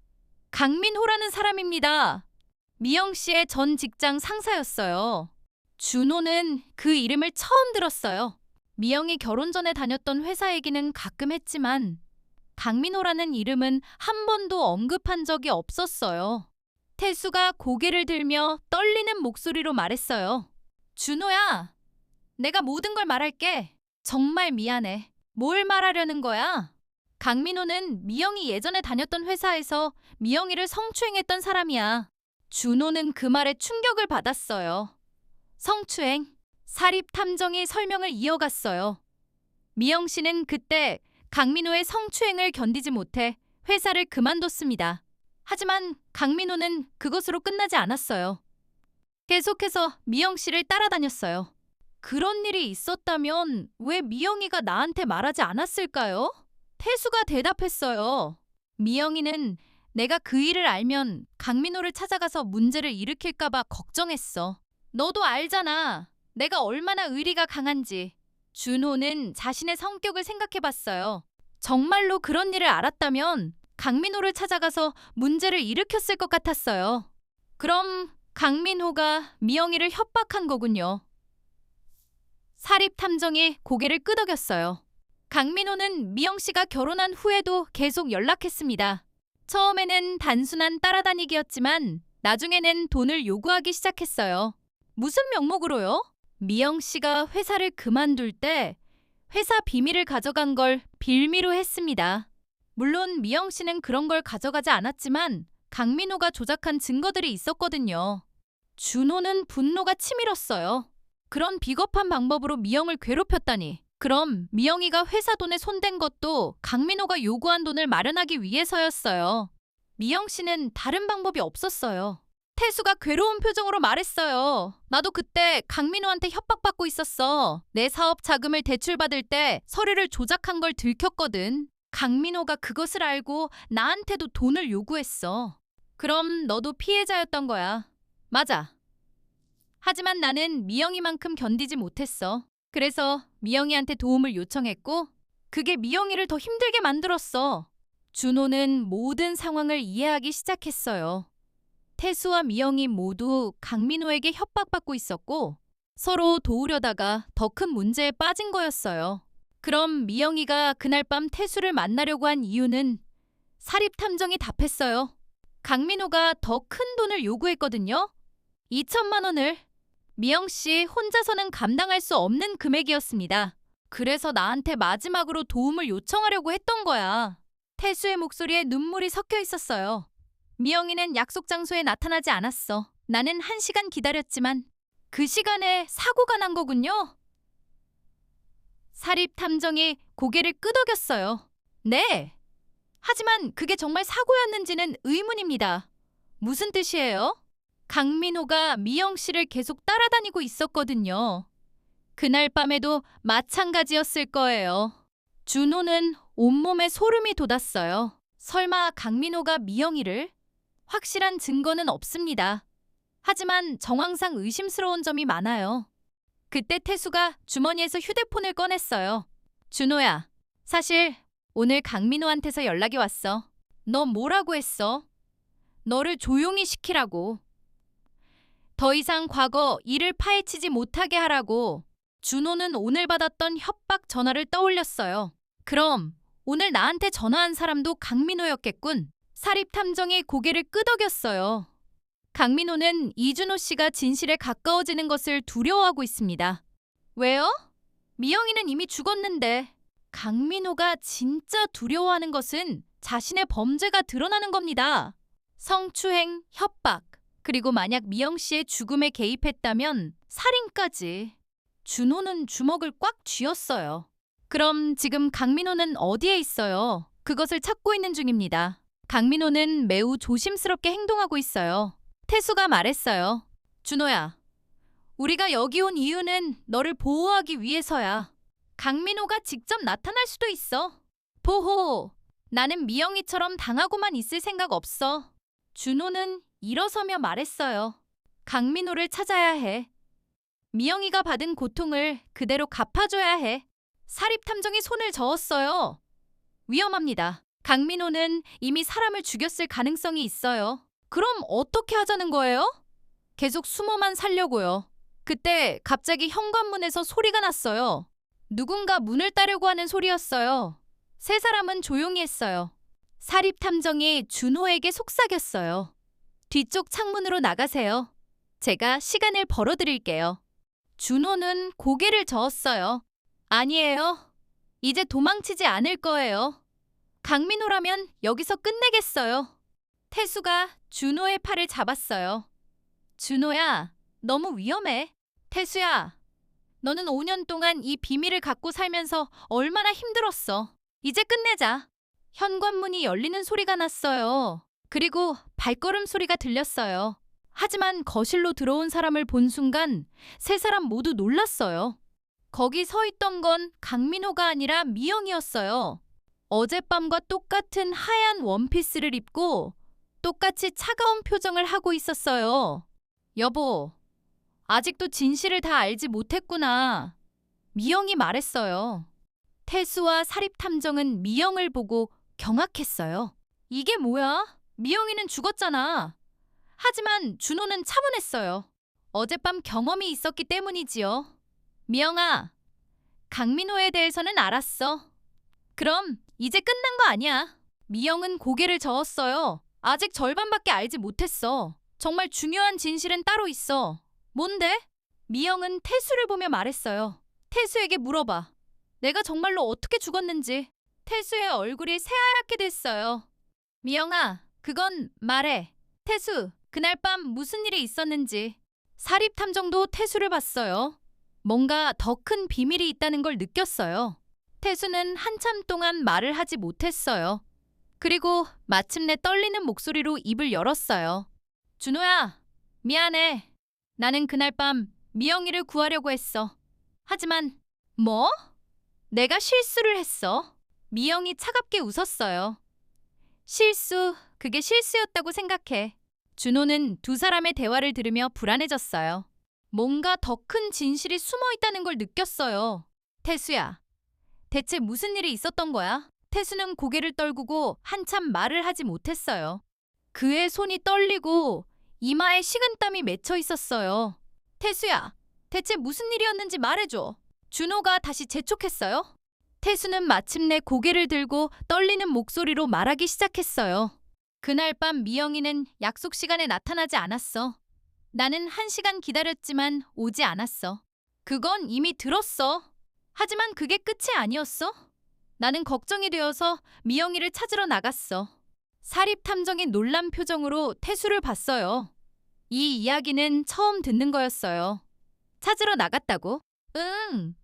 강민호라는 사람입니다. 미영 씨의 전 직장 상사였어요. 준호는 그 이름을 처음 들었어요. 미영이 결혼 전에 다녔던 회사 얘기는 가끔 했지만 강민호라는 이름은 한 번도 언급한 적이 없었어요. 태수가 고개를 들며 떨리는 목소리로 말했어요. 준호야, 내가 모든 걸 말할게. 정말 미안해. 뭘 말하려는 거야? 강민호는 미영이 예전에 다녔던 회사에서 미영이를 성추행했던 사람이야. 준호는 그 말에 충격을 받았어요. 성추행. 사립탐정이 설명을 이어갔어요. 미영 씨는 그때 강민호의 성추행을 견디지 못해 회사를 그만뒀습니다. 하지만 강민호는 그것으로 끝나지 않았어요. 계속해서 미영 씨를 따라다녔어요. 그런 일이 있었다면 왜 미영이가 나한테 말하지 않았을까요? 태수가 대답했어요. 미영이는 내가 그 일을 알면 강민호를 찾아가서 문제를 일으킬까봐 걱정했어. 너도 알잖아. 내가 얼마나 의리가 강한지. 준호는 자신의 성격을 생각해봤어요. 정말로 그런 일을 알았다면 강민호를 찾아가서 문제를 일으켰을 것 같았어요. 그럼 강민호가 미영이를 협박한 거군요. 사립탐정이 고개를 끄덕였어요. 강민호는 미영 씨가 결혼한 후에도 계속 연락했습니다. 처음에는 단순한 따라다니기였지만 나중에는 돈을 요구하기 시작했어요. 무슨 명목으로요? 미영 씨가 회사를 그만둘 때 회사 비밀을 가져간 걸 빌미로 했습니다. 물론 미영 씨는 그런 걸 가져가지 않았지만 강민호가 조작한 증거들이 있었거든요. 준호는 분노가 치밀었어요. 그런 비겁한 방법으로 미영을 괴롭혔다니. 그럼 미영이가 회사 돈에 손댄 것도 강민호가 요구한 돈을 마련하기 위해서였어요. 미영 씨는 다른 방법이 없었어요. 태수가 괴로운 표정으로 말했어요. 나도 그때 강민호한테 협박받고 있었어. 내 사업 자금을 대출받을 때 서류를 조작한 걸 들켰거든. 강민호가 그것을 알고 나한테도 돈을 요구했어. 그럼 너도 피해자였던 거야. 맞아. 하지만 나는 미영이만큼 견디지 못했어. 그래서 미영이한테 도움을 요청했고 그게 미영이를 더 힘들게 만들었어. 준호는 모든 상황을 이해하기 시작했어요. 태수와 미영이 모두 강민호에게 협박받고 있었고 서로 도우려다가 더 큰 문제에 빠진 거였어요. 그럼 미영이가 그날 밤 태수를 만나려고 한 이유는 사립탐정이 답했어요. 강민호가 더 큰 돈을 요구했거든요. 2천만 원을. 미영 씨 혼자서는 감당할 수 없는 금액이었습니다. 그래서 나한테 마지막으로 도움을 요청하려고 했던 거야. 태수의 목소리에 눈물이 섞여 있었어요. 미영이는 약속 장소에 나타나지 않았어. 나는 1시간 기다렸지만 그 시간에 사고가 난 거군요. 사립탐정이 고개를 끄덕였어요. 네. 하지만 그게 정말 사고였는지는 의문입니다. 무슨 뜻이에요? 강민호가 미영 씨를 계속 따라다니고 있었거든요. 그날 밤에도 마찬가지였을 거예요. 준호는 온몸에 소름이 돋았어요. 설마 강민호가 미영이를? 확실한 증거는 없습니다. 하지만 정황상 의심스러운 점이 많아요. 그때 태수가 주머니에서 휴대폰을 꺼냈어요. 준호야, 사실 오늘 강민호한테서 연락이 왔어. 너 뭐라고 했어? 너를 조용히 시키라고. 더 이상 과거 일을 파헤치지 못하게 하라고. 준호는 오늘 받았던 협박 전화를 떠올렸어요. 그럼 오늘 나한테 전화한 사람도 강민호였겠군. 사립탐정이 고개를 끄덕였어요. 강민호는 이준호 씨가 진실에 가까워지는 것을 두려워하고 있습니다. 왜요? 미영이는 이미 죽었는데. 강민호가 진짜 두려워하는 것은 자신의 범죄가 드러나는 겁니다. 성추행, 협박, 그리고 만약 미영 씨의 죽음에 개입했다면 살인까지. 준호는 주먹을 꽉 쥐었어요. 그럼 지금 강민호는 어디에 있어요? 그것을 찾고 있는 중입니다. 강민호는 매우 조심스럽게 행동하고 있어요. 태수가 말했어요. 준호야, 우리가 여기 온 이유는 너를 보호하기 위해서야. 강민호가 직접 나타날 수도 있어. 보호! 나는 미영이처럼 당하고만 있을 생각 없어. 준호는 일어서며 말했어요. 강민호를 찾아야 해. 미영이가 받은 고통을 그대로 갚아줘야 해. 사립탐정이 손을 저었어요. 위험합니다. 강민호는 이미 사람을 죽였을 가능성이 있어요. 그럼 어떻게 하자는 거예요? 계속 숨어만 살려고요. 그때 갑자기 현관문에서 소리가 났어요. 누군가 문을 따려고 하는 소리였어요. 세 사람은 조용히 했어요. 사립탐정이 준호에게 속삭였어요. 뒤쪽 창문으로 나가세요. 제가 시간을 벌어드릴게요. 준호는 고개를 저었어요. 아니에요. 이제 도망치지 않을 거예요. 강민호라면 여기서 끝내겠어요. 태수가 준호의 팔을 잡았어요. 준호야, 너무 위험해. 태수야, 너는 5년 동안 이 비밀을 갖고 살면서 얼마나 힘들었어. 이제 끝내자. 현관문이 열리는 소리가 났어요. 그리고 발걸음 소리가 들렸어요. 하지만 거실로 들어온 사람을 본 순간 세 사람 모두 놀랐어요. 거기 서 있던 건 강민호가 아니라 미영이었어요. 어젯밤과 똑같은 하얀 원피스를 입고 똑같이 차가운 표정을 하고 있었어요. 여보, 아직도 진실을 다 알지 못했구나. 미영이 말했어요. 태수와 사립탐정은 미영을 보고 경악했어요. 이게 뭐야? 미영이는 죽었잖아. 하지만 준호는 차분했어요. 어젯밤 경험이 있었기 때문이지요. 미영아, 강민호에 대해서는 알았어. 그럼 이제 끝난 거 아니야. 미영은 고개를 저었어요. 아직 절반밖에 알지 못했어. 정말 중요한 진실은 따로 있어. 뭔데? 미영은 태수를 보며 말했어요. 태수에게 물어봐. 내가 정말로 어떻게 죽었는지. 태수의 얼굴이 새하얗게 됐어요. 미영아, 그건 말해. 태수, 그날 밤 무슨 일이 있었는지. 사립탐정도 태수를 봤어요. 뭔가 더 큰 비밀이 있다는 걸 느꼈어요. 태수는 한참 동안 말을 하지 못했어요. 그리고 마침내 떨리는 목소리로 입을 열었어요. 준호야, 미안해. 나는 그날 밤 미영이를 구하려고 했어. 하지만 뭐? 내가 실수를 했어. 미영이 차갑게 웃었어요. 실수, 그게 실수였다고 생각해. 준호는 두 사람의 대화를 들으며 불안해졌어요. 뭔가 더 큰 진실이 숨어 있다는 걸 느꼈어요. 태수야, 대체 무슨 일이 있었던 거야? 태수는 고개를 떨구고 한참 말을 하지 못했어요. 그의 손이 떨리고 이마에 식은땀이 맺혀 있었어요. 태수야, 대체 무슨 일이었는지 말해줘. 준호가 다시 재촉했어요. 태수는 마침내 고개를 들고 떨리는 목소리로 말하기 시작했어요. 그날 밤 미영이는 약속 시간에 나타나지 않았어. 나는 1시간 기다렸지만 오지 않았어. 그건 이미 들었어. 하지만 그게 끝이 아니었어. 나는 걱정이 되어서 미영이를 찾으러 나갔어. 사립탐정이 놀란 표정으로 태수를 봤어요. 이 이야기는 처음 듣는 거였어요. 찾으러 나갔다고? 응.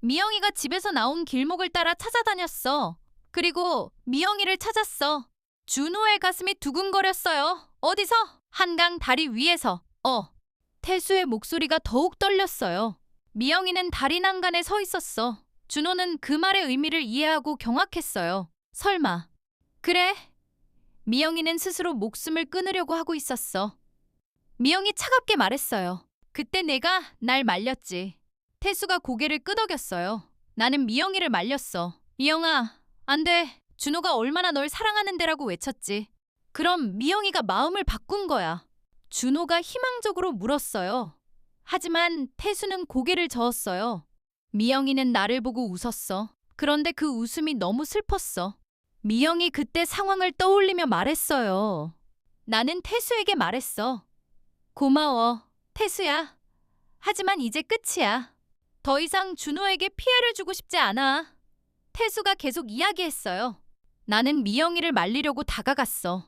미영이가 집에서 나온 길목을 따라 찾아다녔어. 그리고 미영이를 찾았어. 준호의 가슴이 두근거렸어요. 어디서? 한강 다리 위에서. 태수의 목소리가 더욱 떨렸어요. 미영이는 다리 난간에 서 있었어. 준호는 그 말의 의미를 이해하고 경악했어요. 설마. 그래. 미영이는 스스로 목숨을 끊으려고 하고 있었어. 미영이 차갑게 말했어요. 그때 내가 날 말렸지. 태수가 고개를 끄덕였어요. 나는 미영이를 말렸어. 미영아, 안 돼. 준호가 얼마나 널 사랑하는데라고 외쳤지. 그럼 미영이가 마음을 바꾼 거야. 준호가 희망적으로 물었어요. 하지만 태수는 고개를 저었어요. 미영이는 나를 보고 웃었어. 그런데 그 웃음이 너무 슬펐어. 미영이 그때 상황을 떠올리며 말했어요. 나는 태수에게 말했어. 고마워, 태수야. 하지만 이제 끝이야. 더 이상 준호에게 피해를 주고 싶지 않아. 태수가 계속 이야기했어요. 나는 미영이를 말리려고 다가갔어.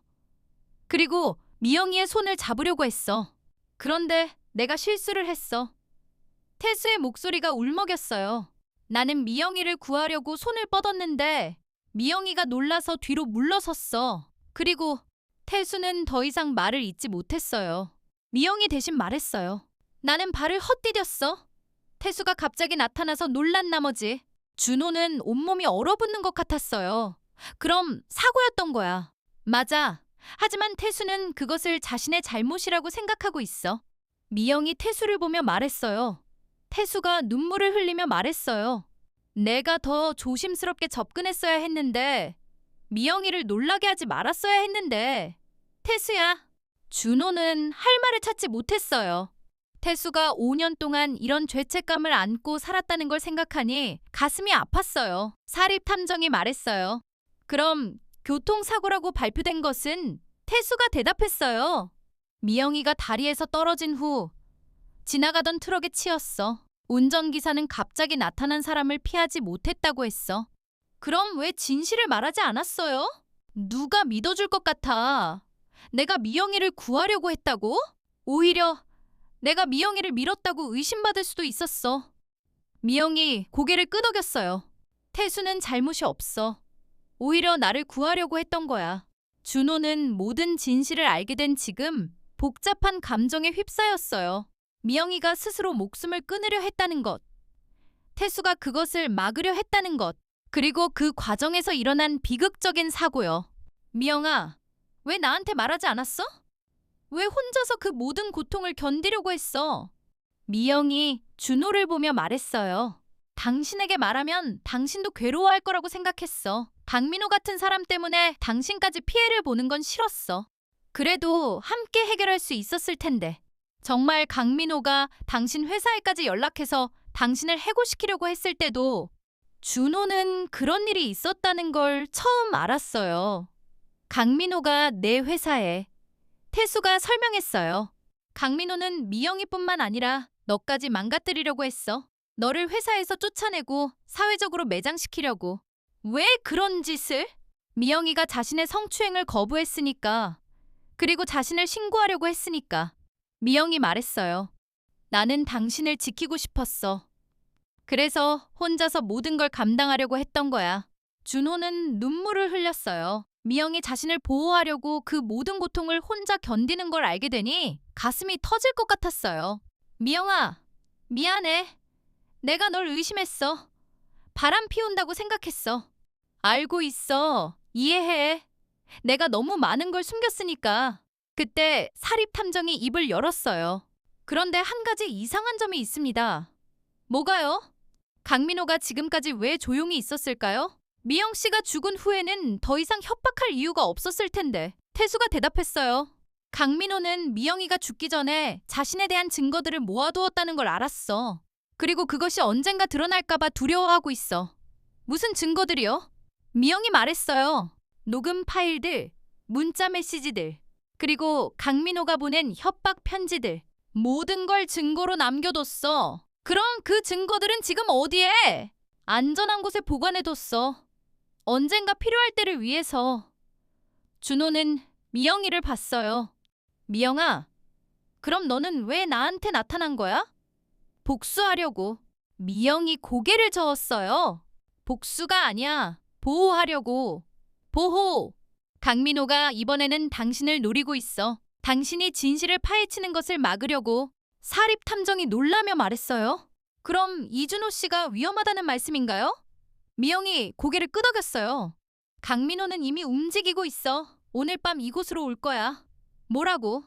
그리고 미영이의 손을 잡으려고 했어. 그런데 내가 실수를 했어. 태수의 목소리가 울먹였어요. 나는 미영이를 구하려고 손을 뻗었는데 미영이가 놀라서 뒤로 물러섰어. 그리고 태수는 더 이상 말을 잇지 못했어요. 미영이 대신 말했어요. 나는 발을 헛디뎠어. 태수가 갑자기 나타나서 놀란 나머지 준호는 온몸이 얼어붙는 것 같았어요. 그럼 사고였던 거야. 맞아. 하지만 태수는 그것을 자신의 잘못이라고 생각하고 있어. 미영이 태수를 보며 말했어요. 태수가 눈물을 흘리며 말했어요. 내가 더 조심스럽게 접근했어야 했는데 미영이를 놀라게 하지 말았어야 했는데. 태수야. 준호는 할 말을 찾지 못했어요. 태수가 5년 동안 이런 죄책감을 안고 살았다는 걸 생각하니 가슴이 아팠어요. 사립탐정이 말했어요. 그럼 교통사고라고 발표된 것은? 태수가 대답했어요. 미영이가 다리에서 떨어진 후 지나가던 트럭에 치였어. 운전기사는 갑자기 나타난 사람을 피하지 못했다고 했어. 그럼 왜 진실을 말하지 않았어요? 누가 믿어줄 것 같아. 내가 미영이를 구하려고 했다고? 오히려 내가 미영이를 밀었다고 의심받을 수도 있었어. 미영이 고개를 끄덕였어요. 태수는 잘못이 없어. 오히려 나를 구하려고 했던 거야. 준호는 모든 진실을 알게 된 지금 복잡한 감정에 휩싸였어요. 미영이가 스스로 목숨을 끊으려 했다는 것, 태수가 그것을 막으려 했다는 것, 그리고 그 과정에서 일어난 비극적인 사고요. 미영아, 왜 나한테 말하지 않았어? 왜 혼자서 그 모든 고통을 견디려고 했어? 미영이 준호를 보며 말했어요. 당신에게 말하면 당신도 괴로워할 거라고 생각했어. 강민호 같은 사람 때문에 당신까지 피해를 보는 건 싫었어. 그래도 함께 해결할 수 있었을 텐데. 정말 강민호가 당신 회사에까지 연락해서 당신을 해고시키려고 했을 때도 준호는 그런 일이 있었다는 걸 처음 알았어요. 강민호가 내 회사에. 태수가 설명했어요. 강민호는 미영이뿐만 아니라 너까지 망가뜨리려고 했어. 너를 회사에서 쫓아내고 사회적으로 매장시키려고. 왜 그런 짓을? 미영이가 자신의 성추행을 거부했으니까. 그리고 자신을 신고하려고 했으니까. 미영이 말했어요. 나는 당신을 지키고 싶었어. 그래서 혼자서 모든 걸 감당하려고 했던 거야. 준호는 눈물을 흘렸어요. 미영이 자신을 보호하려고 그 모든 고통을 혼자 견디는 걸 알게 되니 가슴이 터질 것 같았어요. 미영아, 미안해. 내가 널 의심했어. 바람 피운다고 생각했어. 알고 있어. 이해해. 내가 너무 많은 걸 숨겼으니까. 그때 사립탐정이 입을 열었어요. 그런데 한 가지 이상한 점이 있습니다. 뭐가요? 강민호가 지금까지 왜 조용히 있었을까요? 미영 씨가 죽은 후에는 더 이상 협박할 이유가 없었을 텐데. 태수가 대답했어요. 강민호는 미영이가 죽기 전에 자신에 대한 증거들을 모아두었다는 걸 알았어. 그리고 그것이 언젠가 드러날까봐 두려워하고 있어. 무슨 증거들이요? 미영이 말했어요. 녹음 파일들, 문자 메시지들, 그리고 강민호가 보낸 협박 편지들. 모든 걸 증거로 남겨뒀어. 그럼 그 증거들은 지금 어디에? 안전한 곳에 보관해뒀어. 언젠가 필요할 때를 위해서. 준호는 미영이를 봤어요. 미영아, 그럼 너는 왜 나한테 나타난 거야? 복수하려고. 미영이 고개를 저었어요. 복수가 아니야. 보호하려고. 보호! 강민호가 이번에는 당신을 노리고 있어. 당신이 진실을 파헤치는 것을 막으려고. 사립탐정이 놀라며 말했어요. 그럼 이준호 씨가 위험하다는 말씀인가요? 미영이 고개를 끄덕였어요. 강민호는 이미 움직이고 있어. 오늘 밤 이곳으로 올 거야. 뭐라고?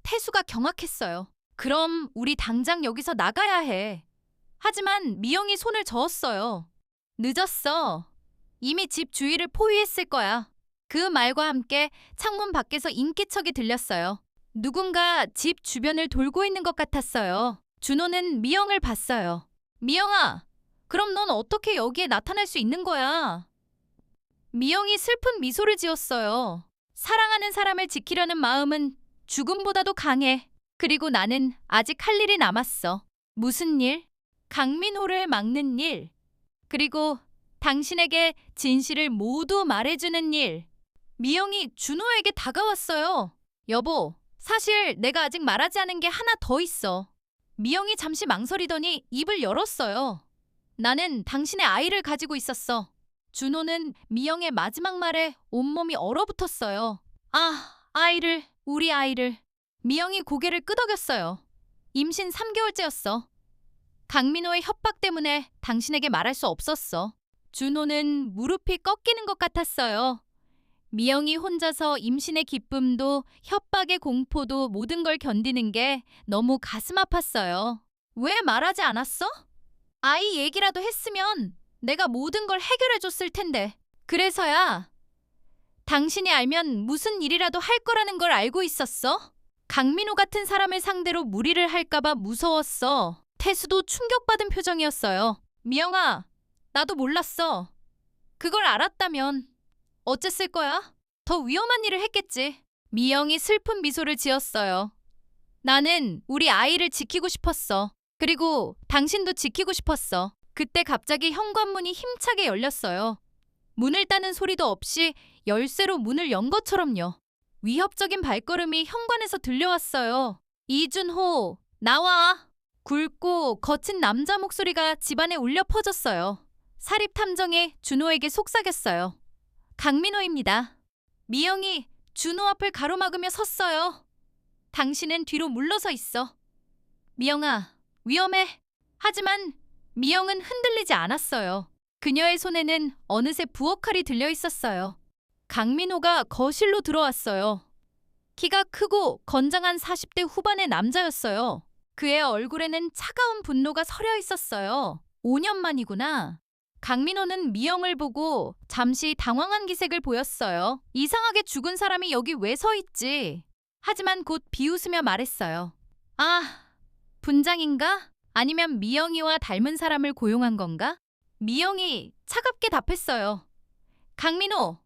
태수가 경악했어요. 그럼 우리 당장 여기서 나가야 해. 하지만 미영이 손을 저었어요. 늦었어. 이미 집 주위를 포위했을 거야. 그 말과 함께 창문 밖에서 인기척이 들렸어요. 누군가 집 주변을 돌고 있는 것 같았어요. 준호는 미영을 봤어요. 미영아, 그럼 넌 어떻게 여기에 나타날 수 있는 거야? 미영이 슬픈 미소를 지었어요. 사랑하는 사람을 지키려는 마음은 죽음보다도 강해. 그리고 나는 아직 할 일이 남았어. 무슨 일? 강민호를 막는 일. 그리고 당신에게 진실을 모두 말해주는 일. 미영이 준호에게 다가왔어요. 여보, 사실 내가 아직 말하지 않은 게 하나 더 있어. 미영이 잠시 망설이더니 입을 열었어요. 나는 당신의 아이를 가지고 있었어. 준호는 미영의 마지막 말에 온몸이 얼어붙었어요. 아, 아이를, 우리 아이를. 미영이 고개를 끄덕였어요. 임신 3개월째였어. 강민호의 협박 때문에 당신에게 말할 수 없었어. 준호는 무릎이 꺾이는 것 같았어요. 미영이 혼자서 임신의 기쁨도 협박의 공포도 모든 걸 견디는 게 너무 가슴 아팠어요. 왜 말하지 않았어? 아이 얘기라도 했으면 내가 모든 걸 해결해줬을 텐데. 그래서야. 당신이 알면 무슨 일이라도 할 거라는 걸 알고 있었어? 강민호 같은 사람을 상대로 무리를 할까봐 무서웠어. 태수도 충격받은 표정이었어요. 미영아, 나도 몰랐어. 그걸 알았다면 어쨌을 거야? 더 위험한 일을 했겠지. 미영이 슬픈 미소를 지었어요. 나는 우리 아이를 지키고 싶었어. 그리고 당신도 지키고 싶었어. 그때 갑자기 현관문이 힘차게 열렸어요. 문을 따는 소리도 없이 열쇠로 문을 연 것처럼요. 위협적인 발걸음이 현관에서 들려왔어요. 이준호, 나와. 굵고 거친 남자 목소리가 집안에 울려 퍼졌어요. 사립탐정이 준호에게 속삭였어요. 강민호입니다. 미영이 준호 앞을 가로막으며 섰어요. 당신은 뒤로 물러서 있어. 미영아, 위험해. 하지만 미영은 흔들리지 않았어요. 그녀의 손에는 어느새 부엌칼이 들려 있었어요. 강민호가 거실로 들어왔어요. 키가 크고 건장한 40대 후반의 남자였어요. 그의 얼굴에는 차가운 분노가 서려 있었어요. 5년 만이구나. 강민호는 미영을 보고 잠시 당황한 기색을 보였어요. 이상하게 죽은 사람이 여기 왜 서 있지? 하지만 곧 비웃으며 말했어요. 아, 분장인가? 아니면 미영이와 닮은 사람을 고용한 건가? 미영이 차갑게 답했어요. 강민호,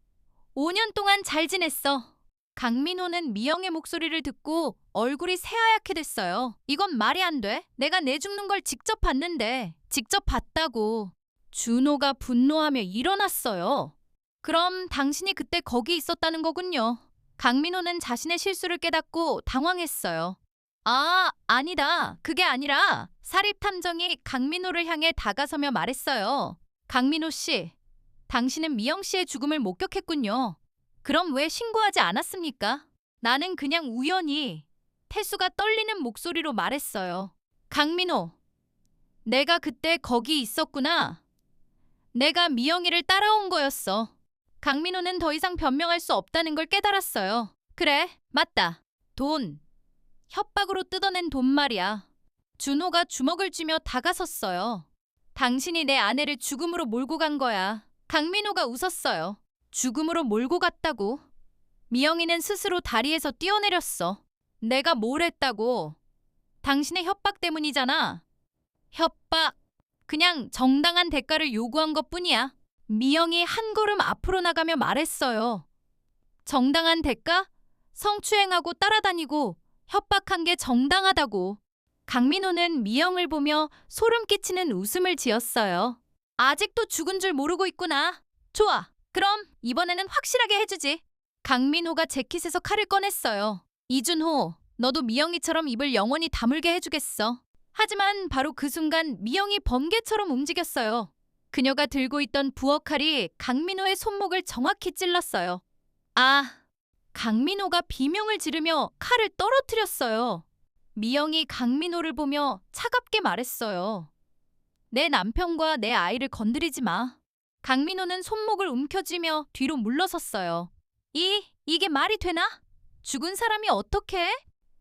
5년 동안 잘 지냈어. 강민호는 미영의 목소리를 듣고 얼굴이 새하얗게 됐어요. 이건 말이 안 돼. 내가 내 죽는 걸 직접 봤는데. 직접 봤다고. 준호가 분노하며 일어났어요. 그럼 당신이 그때 거기 있었다는 거군요. 강민호는 자신의 실수를 깨닫고 당황했어요. 아, 아니다. 그게 아니라 사립탐정이 강민호를 향해 다가서며 말했어요. 강민호 씨, 당신은 미영 씨의 죽음을 목격했군요. 그럼 왜 신고하지 않았습니까? 나는 그냥 우연히. 태수가 떨리는 목소리로 말했어요. 강민호, 내가 그때 거기 있었구나. 내가 미영이를 따라온 거였어. 강민호는 더 이상 변명할 수 없다는 걸 깨달았어요. 그래, 맞다. 돈. 협박으로 뜯어낸 돈 말이야. 준호가 주먹을 쥐며 다가섰어요. 당신이 내 아내를 죽음으로 몰고 간 거야. 강민호가 웃었어요. 죽음으로 몰고 갔다고? 미영이는 스스로 다리에서 뛰어내렸어. 내가 뭘 했다고? 당신의 협박 때문이잖아. 협박. 그냥 정당한 대가를 요구한 것뿐이야. 미영이 한 걸음 앞으로 나가며 말했어요. 정당한 대가? 성추행하고 따라다니고 협박한 게 정당하다고. 강민호는 미영을 보며 소름 끼치는 웃음을 지었어요. 아직도 죽은 줄 모르고 있구나. 좋아. 그럼 이번에는 확실하게 해주지. 강민호가 재킷에서 칼을 꺼냈어요. 이준호, 너도 미영이처럼 입을 영원히 다물게 해주겠어. 하지만 바로 그 순간 미영이 번개처럼 움직였어요. 그녀가 들고 있던 부엌칼이 강민호의 손목을 정확히 찔렀어요. 아, 강민호가 비명을 지르며 칼을 떨어뜨렸어요. 미영이 강민호를 보며 차갑게 말했어요. 내 남편과 내 아이를 건드리지 마. 강민호는 손목을 움켜쥐며 뒤로 물러섰어요. 이게 말이 되나? 죽은 사람이 어떻게?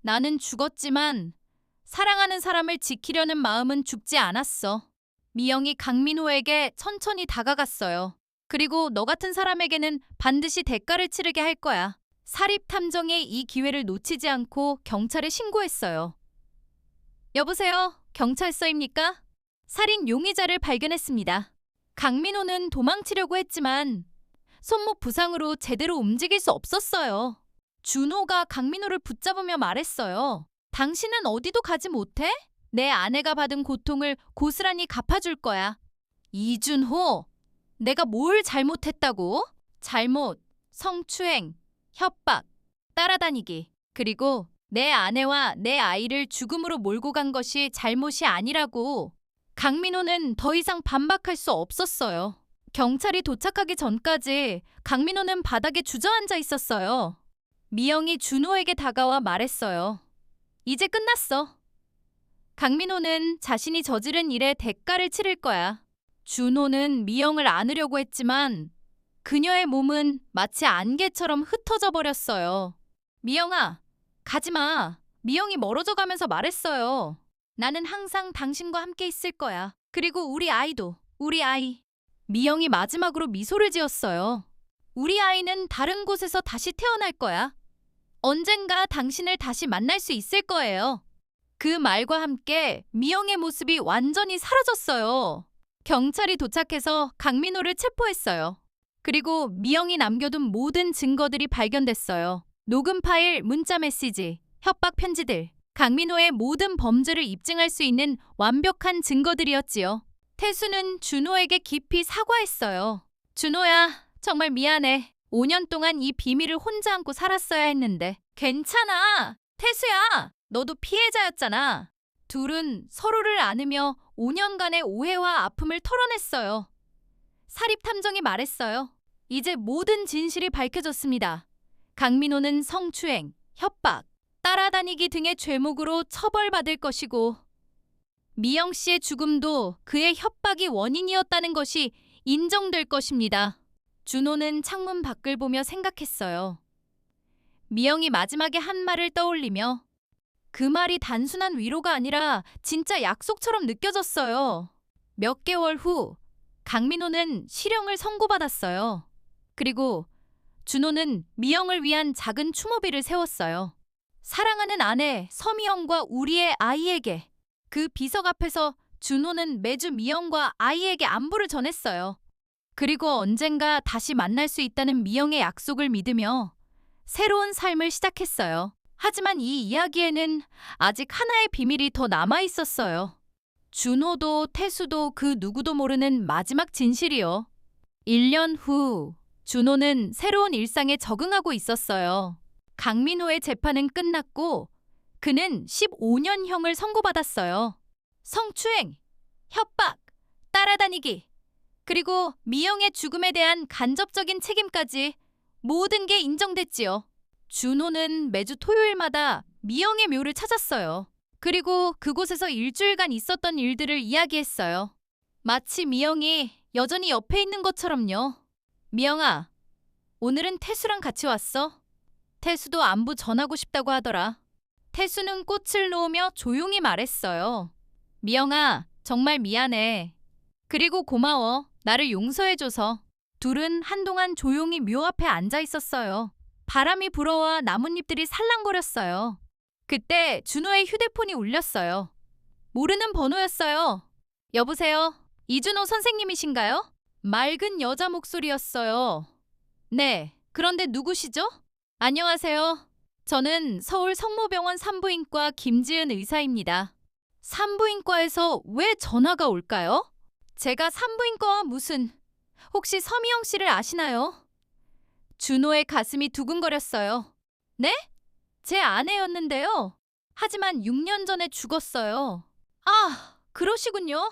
나는 죽었지만 사랑하는 사람을 지키려는 마음은 죽지 않았어. 미영이 강민호에게 천천히 다가갔어요. 그리고 너 같은 사람에게는 반드시 대가를 치르게 할 거야. 사립탐정의 이 기회를 놓치지 않고 경찰에 신고했어요. 여보세요? 경찰서입니까? 살인 용의자를 발견했습니다. 강민호는 도망치려고 했지만 손목 부상으로 제대로 움직일 수 없었어요. 준호가 강민호를 붙잡으며 말했어요. 당신은 어디도 가지 못해? 내 아내가 받은 고통을 고스란히 갚아줄 거야. 이준호, 내가 뭘 잘못했다고? 잘못, 성추행, 협박, 따라다니기, 그리고 내 아내와 내 아이를 죽음으로 몰고 간 것이 잘못이 아니라고. 강민호는 더 이상 반박할 수 없었어요. 경찰이 도착하기 전까지 강민호는 바닥에 주저앉아 있었어요. 미영이 준호에게 다가와 말했어요. 이제 끝났어. 강민호는 자신이 저지른 일에 대가를 치를 거야. 준호는 미영을 안으려고 했지만 그녀의 몸은 마치 안개처럼 흩어져 버렸어요. 미영아, 가지마. 미영이 멀어져 가면서 말했어요. 나는 항상 당신과 함께 있을 거야. 그리고 우리 아이도, 우리 아이. 미영이 마지막으로 미소를 지었어요. 우리 아이는 다른 곳에서 다시 태어날 거야. 언젠가 당신을 다시 만날 수 있을 거예요. 그 말과 함께 미영의 모습이 완전히 사라졌어요. 경찰이 도착해서 강민호를 체포했어요. 그리고 미영이 남겨둔 모든 증거들이 발견됐어요. 녹음 파일, 문자 메시지, 협박 편지들. 강민호의 모든 범죄를 입증할 수 있는 완벽한 증거들이었지요. 태수는 준호에게 깊이 사과했어요. 준호야, 정말 미안해. 5년 동안 이 비밀을 혼자 안고 살았어야 했는데. 괜찮아. 태수야, 너도 피해자였잖아. 둘은 서로를 안으며 5년간의 오해와 아픔을 털어냈어요. 사립탐정이 말했어요. 이제 모든 진실이 밝혀졌습니다. 강민호는 성추행, 협박, 따라다니기 등의 죄목으로 처벌받을 것이고 미영 씨의 죽음도 그의 협박이 원인이었다는 것이 인정될 것입니다. 준호는 창문 밖을 보며 생각했어요. 미영이 마지막에 한 말을 떠올리며 그 말이 단순한 위로가 아니라 진짜 약속처럼 느껴졌어요. 몇 개월 후 강민호는 실형을 선고받았어요. 그리고 준호는 미영을 위한 작은 추모비를 세웠어요. 사랑하는 아내 서미영과 우리의 아이에게. 그 비석 앞에서 준호는 매주 미영과 아이에게 안부를 전했어요. 그리고 언젠가 다시 만날 수 있다는 미영의 약속을 믿으며 새로운 삶을 시작했어요. 하지만 이 이야기에는 아직 하나의 비밀이 더 남아 있었어요. 준호도 태수도 그 누구도 모르는 마지막 진실이요. 1년 후 준호는 새로운 일상에 적응하고 있었어요. 강민호의 재판은 끝났고 그는 15년형을 선고받았어요. 성추행, 협박, 따라다니기, 그리고 미영의 죽음에 대한 간접적인 책임까지 모든 게 인정됐지요. 준호는 매주 토요일마다 미영의 묘를 찾았어요. 그리고 그곳에서 일주일간 있었던 일들을 이야기했어요. 마치 미영이 여전히 옆에 있는 것처럼요. 미영아, 오늘은 태수랑 같이 왔어? 태수도 안부 전하고 싶다고 하더라. 태수는 꽃을 놓으며 조용히 말했어요. 미영아, 정말 미안해. 그리고 고마워. 나를 용서해줘서. 둘은 한동안 조용히 묘 앞에 앉아 있었어요. 바람이 불어와 나뭇잎들이 살랑거렸어요. 그때 준호의 휴대폰이 울렸어요. 모르는 번호였어요. 여보세요? 이준호 선생님이신가요? 맑은 여자 목소리였어요. 네, 그런데 누구시죠? 안녕하세요. 저는 서울 성모병원 산부인과 김지은 의사입니다. 산부인과에서 왜 전화가 올까요? 제가 산부인과와 무슨... 혹시 서미영 씨를 아시나요? 준호의 가슴이 두근거렸어요. 네? 제 아내였는데요. 하지만 6년 전에 죽었어요. 아, 그러시군요.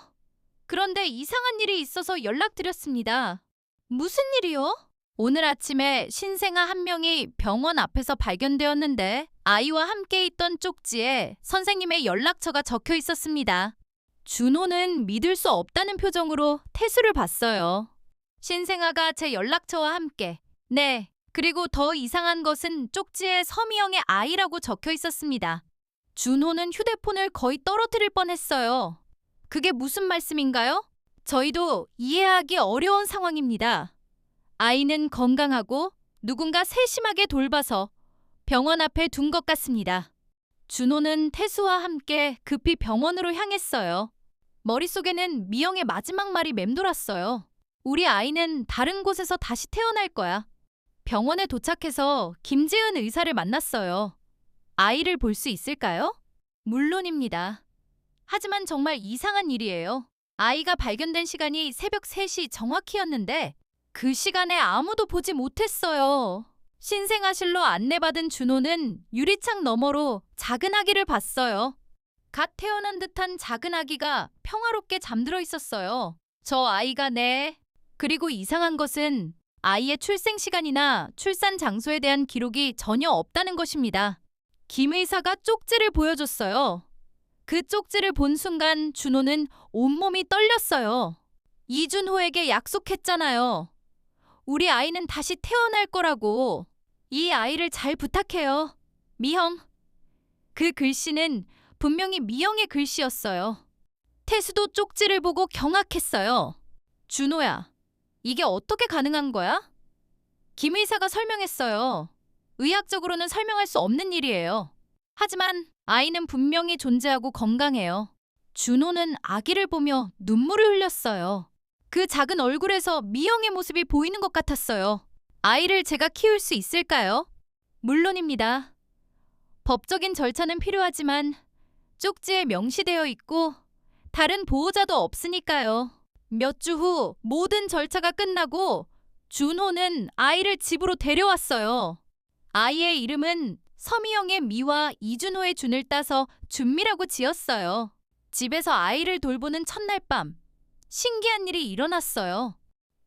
그런데 이상한 일이 있어서 연락드렸습니다. 무슨 일이요? 오늘 아침에 신생아 한 명이 병원 앞에서 발견되었는데 아이와 함께 있던 쪽지에 선생님의 연락처가 적혀 있었습니다. 준호는 믿을 수 없다는 표정으로 태수를 봤어요. 신생아가 제 연락처와 함께, 네, 그리고 더 이상한 것은 쪽지에 서미영의 아이라고 적혀 있었습니다. 준호는 휴대폰을 거의 떨어뜨릴 뻔했어요. 그게 무슨 말씀인가요? 저희도 이해하기 어려운 상황입니다. 아이는 건강하고 누군가 세심하게 돌봐서 병원 앞에 둔 것 같습니다. 준호는 태수와 함께 급히 병원으로 향했어요. 머릿속에는 미영의 마지막 말이 맴돌았어요. 우리 아이는 다른 곳에서 다시 태어날 거야. 병원에 도착해서 김재은 의사를 만났어요. 아이를 볼 수 있을까요? 물론입니다. 하지만 정말 이상한 일이에요. 아이가 발견된 시간이 새벽 3시 정확히였는데 그 시간에 아무도 보지 못했어요. 신생아실로 안내받은 준호는 유리창 너머로 작은 아기를 봤어요. 갓 태어난 듯한 작은 아기가 평화롭게 잠들어 있었어요. 저 아이가 네. 그리고 이상한 것은 아이의 출생 시간이나 출산 장소에 대한 기록이 전혀 없다는 것입니다. 김 의사가 쪽지를 보여줬어요. 그 쪽지를 본 순간 준호는 온몸이 떨렸어요. 이준호에게 약속했잖아요. 우리 아이는 다시 태어날 거라고. 이 아이를 잘 부탁해요. 미형. 그 글씨는 분명히 미영의 글씨였어요. 태수도 쪽지를 보고 경악했어요. 준호야, 이게 어떻게 가능한 거야? 김 의사가 설명했어요. 의학적으로는 설명할 수 없는 일이에요. 하지만 아이는 분명히 존재하고 건강해요. 준호는 아기를 보며 눈물을 흘렸어요. 그 작은 얼굴에서 미영의 모습이 보이는 것 같았어요. 아이를 제가 키울 수 있을까요? 물론입니다. 법적인 절차는 필요하지만 쪽지에 명시되어 있고 다른 보호자도 없으니까요. 몇 주 후 모든 절차가 끝나고 준호는 아이를 집으로 데려왔어요. 아이의 이름은 서미영의 미와 이준호의 준을 따서 준미라고 지었어요. 집에서 아이를 돌보는 첫날 밤, 신기한 일이 일어났어요.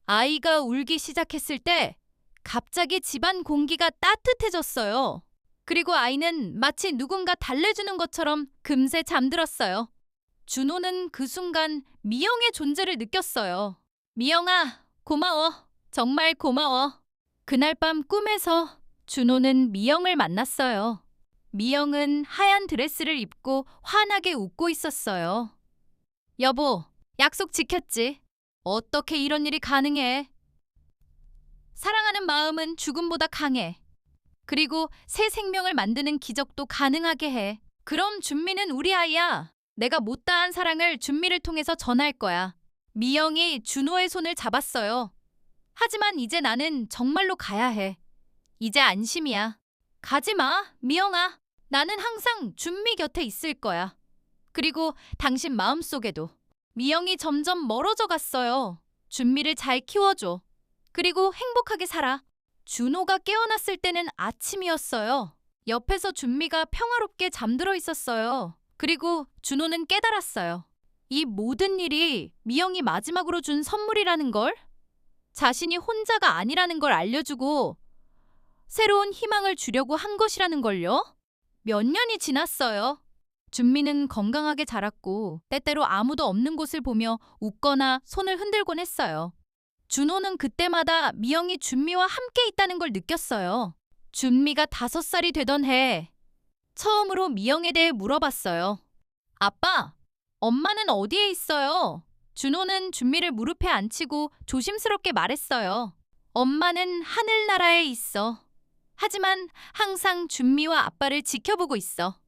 아이가 울기 시작했을 때 갑자기 집안 공기가 따뜻해졌어요. 그리고 아이는 마치 누군가 달래주는 것처럼 금세 잠들었어요. 준호는 그 순간 미영의 존재를 느꼈어요. 미영아, 고마워. 정말 고마워. 그날 밤 꿈에서 준호는 미영을 만났어요. 미영은 하얀 드레스를 입고 환하게 웃고 있었어요. 여보, 약속 지켰지? 어떻게 이런 일이 가능해? 사랑하는 마음은 죽음보다 강해. 그리고 새 생명을 만드는 기적도 가능하게 해. 그럼 준미는 우리 아이야. 내가 못다한 사랑을 준미를 통해서 전할 거야. 미영이 준호의 손을 잡았어요. 하지만 이제 나는 정말로 가야 해. 이제 안심이야. 가지 마, 미영아. 나는 항상 준미 곁에 있을 거야. 그리고 당신 마음속에도. 미영이 점점 멀어져 갔어요. 준미를 잘 키워줘. 그리고 행복하게 살아. 준호가 깨어났을 때는 아침이었어요. 옆에서 준미가 평화롭게 잠들어 있었어요. 그리고 준호는 깨달았어요. 이 모든 일이 미영이 마지막으로 준 선물이라는 걸, 자신이 혼자가 아니라는 걸 알려주고 새로운 희망을 주려고 한 것이라는 걸요. 몇 년이 지났어요. 준미는 건강하게 자랐고 때때로 아무도 없는 곳을 보며 웃거나 손을 흔들곤 했어요. 준호는 그때마다 미영이 준미와 함께 있다는 걸 느꼈어요. 준미가 5살이 되던 해 처음으로 미영에 대해 물어봤어요. 아빠, 엄마는 어디에 있어요? 준호는 준미를 무릎에 앉히고 조심스럽게 말했어요. 엄마는 하늘나라에 있어. 하지만 항상 준미와 아빠를 지켜보고 있어.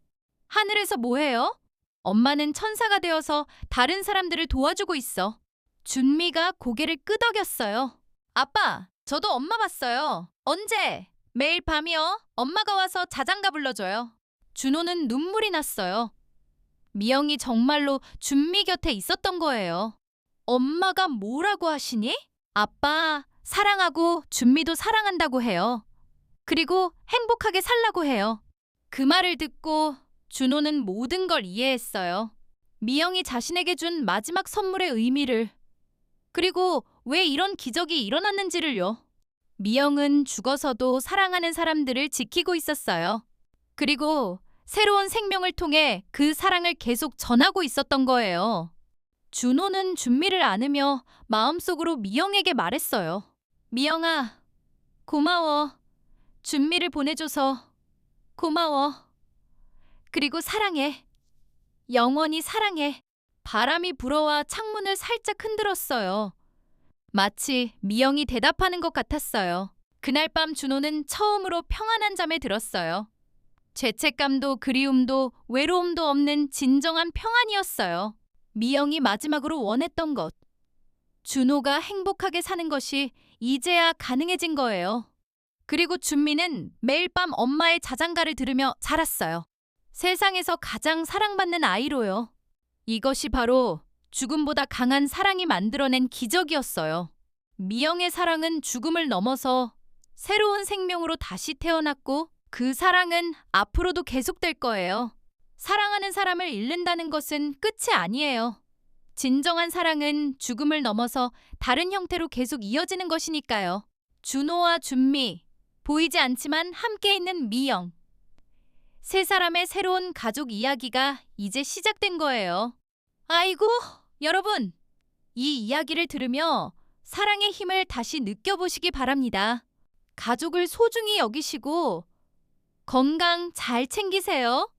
하늘에서 뭐해요? 엄마는 천사가 되어서 다른 사람들을 도와주고 있어. 준미가 고개를 끄덕였어요. 아빠, 저도 엄마 봤어요. 언제? 매일 밤이요. 엄마가 와서 자장가 불러줘요. 준호는 눈물이 났어요. 미영이 정말로 준미 곁에 있었던 거예요. 엄마가 뭐라고 하시니? 아빠, 사랑하고 준미도 사랑한다고 해요. 그리고 행복하게 살라고 해요. 그 말을 듣고 준호는 모든 걸 이해했어요. 미영이 자신에게 준 마지막 선물의 의미를, 그리고 왜 이런 기적이 일어났는지를요. 미영은 죽어서도 사랑하는 사람들을 지키고 있었어요. 그리고 새로운 생명을 통해 그 사랑을 계속 전하고 있었던 거예요. 준호는 준미를 안으며 마음속으로 미영에게 말했어요. 미영아, 고마워. 준미를 보내줘서 고마워. 그리고 사랑해. 영원히 사랑해. 바람이 불어와 창문을 살짝 흔들었어요. 마치 미영이 대답하는 것 같았어요. 그날 밤 준호는 처음으로 평안한 잠에 들었어요. 죄책감도 그리움도 외로움도 없는 진정한 평안이었어요. 미영이 마지막으로 원했던 것. 준호가 행복하게 사는 것이 이제야 가능해진 거예요. 그리고 준미는 매일 밤 엄마의 자장가를 들으며 자랐어요. 세상에서 가장 사랑받는 아이로요. 이것이 바로 죽음보다 강한 사랑이 만들어낸 기적이었어요. 미영의 사랑은 죽음을 넘어서 새로운 생명으로 다시 태어났고 그 사랑은 앞으로도 계속될 거예요. 사랑하는 사람을 잃는다는 것은 끝이 아니에요. 진정한 사랑은 죽음을 넘어서 다른 형태로 계속 이어지는 것이니까요. 준호와 준미, 보이지 않지만 함께 있는 미영. 세 사람의 새로운 가족 이야기가 이제 시작된 거예요. 아이고, 여러분! 이 이야기를 들으며 사랑의 힘을 다시 느껴보시기 바랍니다. 가족을 소중히 여기시고 건강 잘 챙기세요.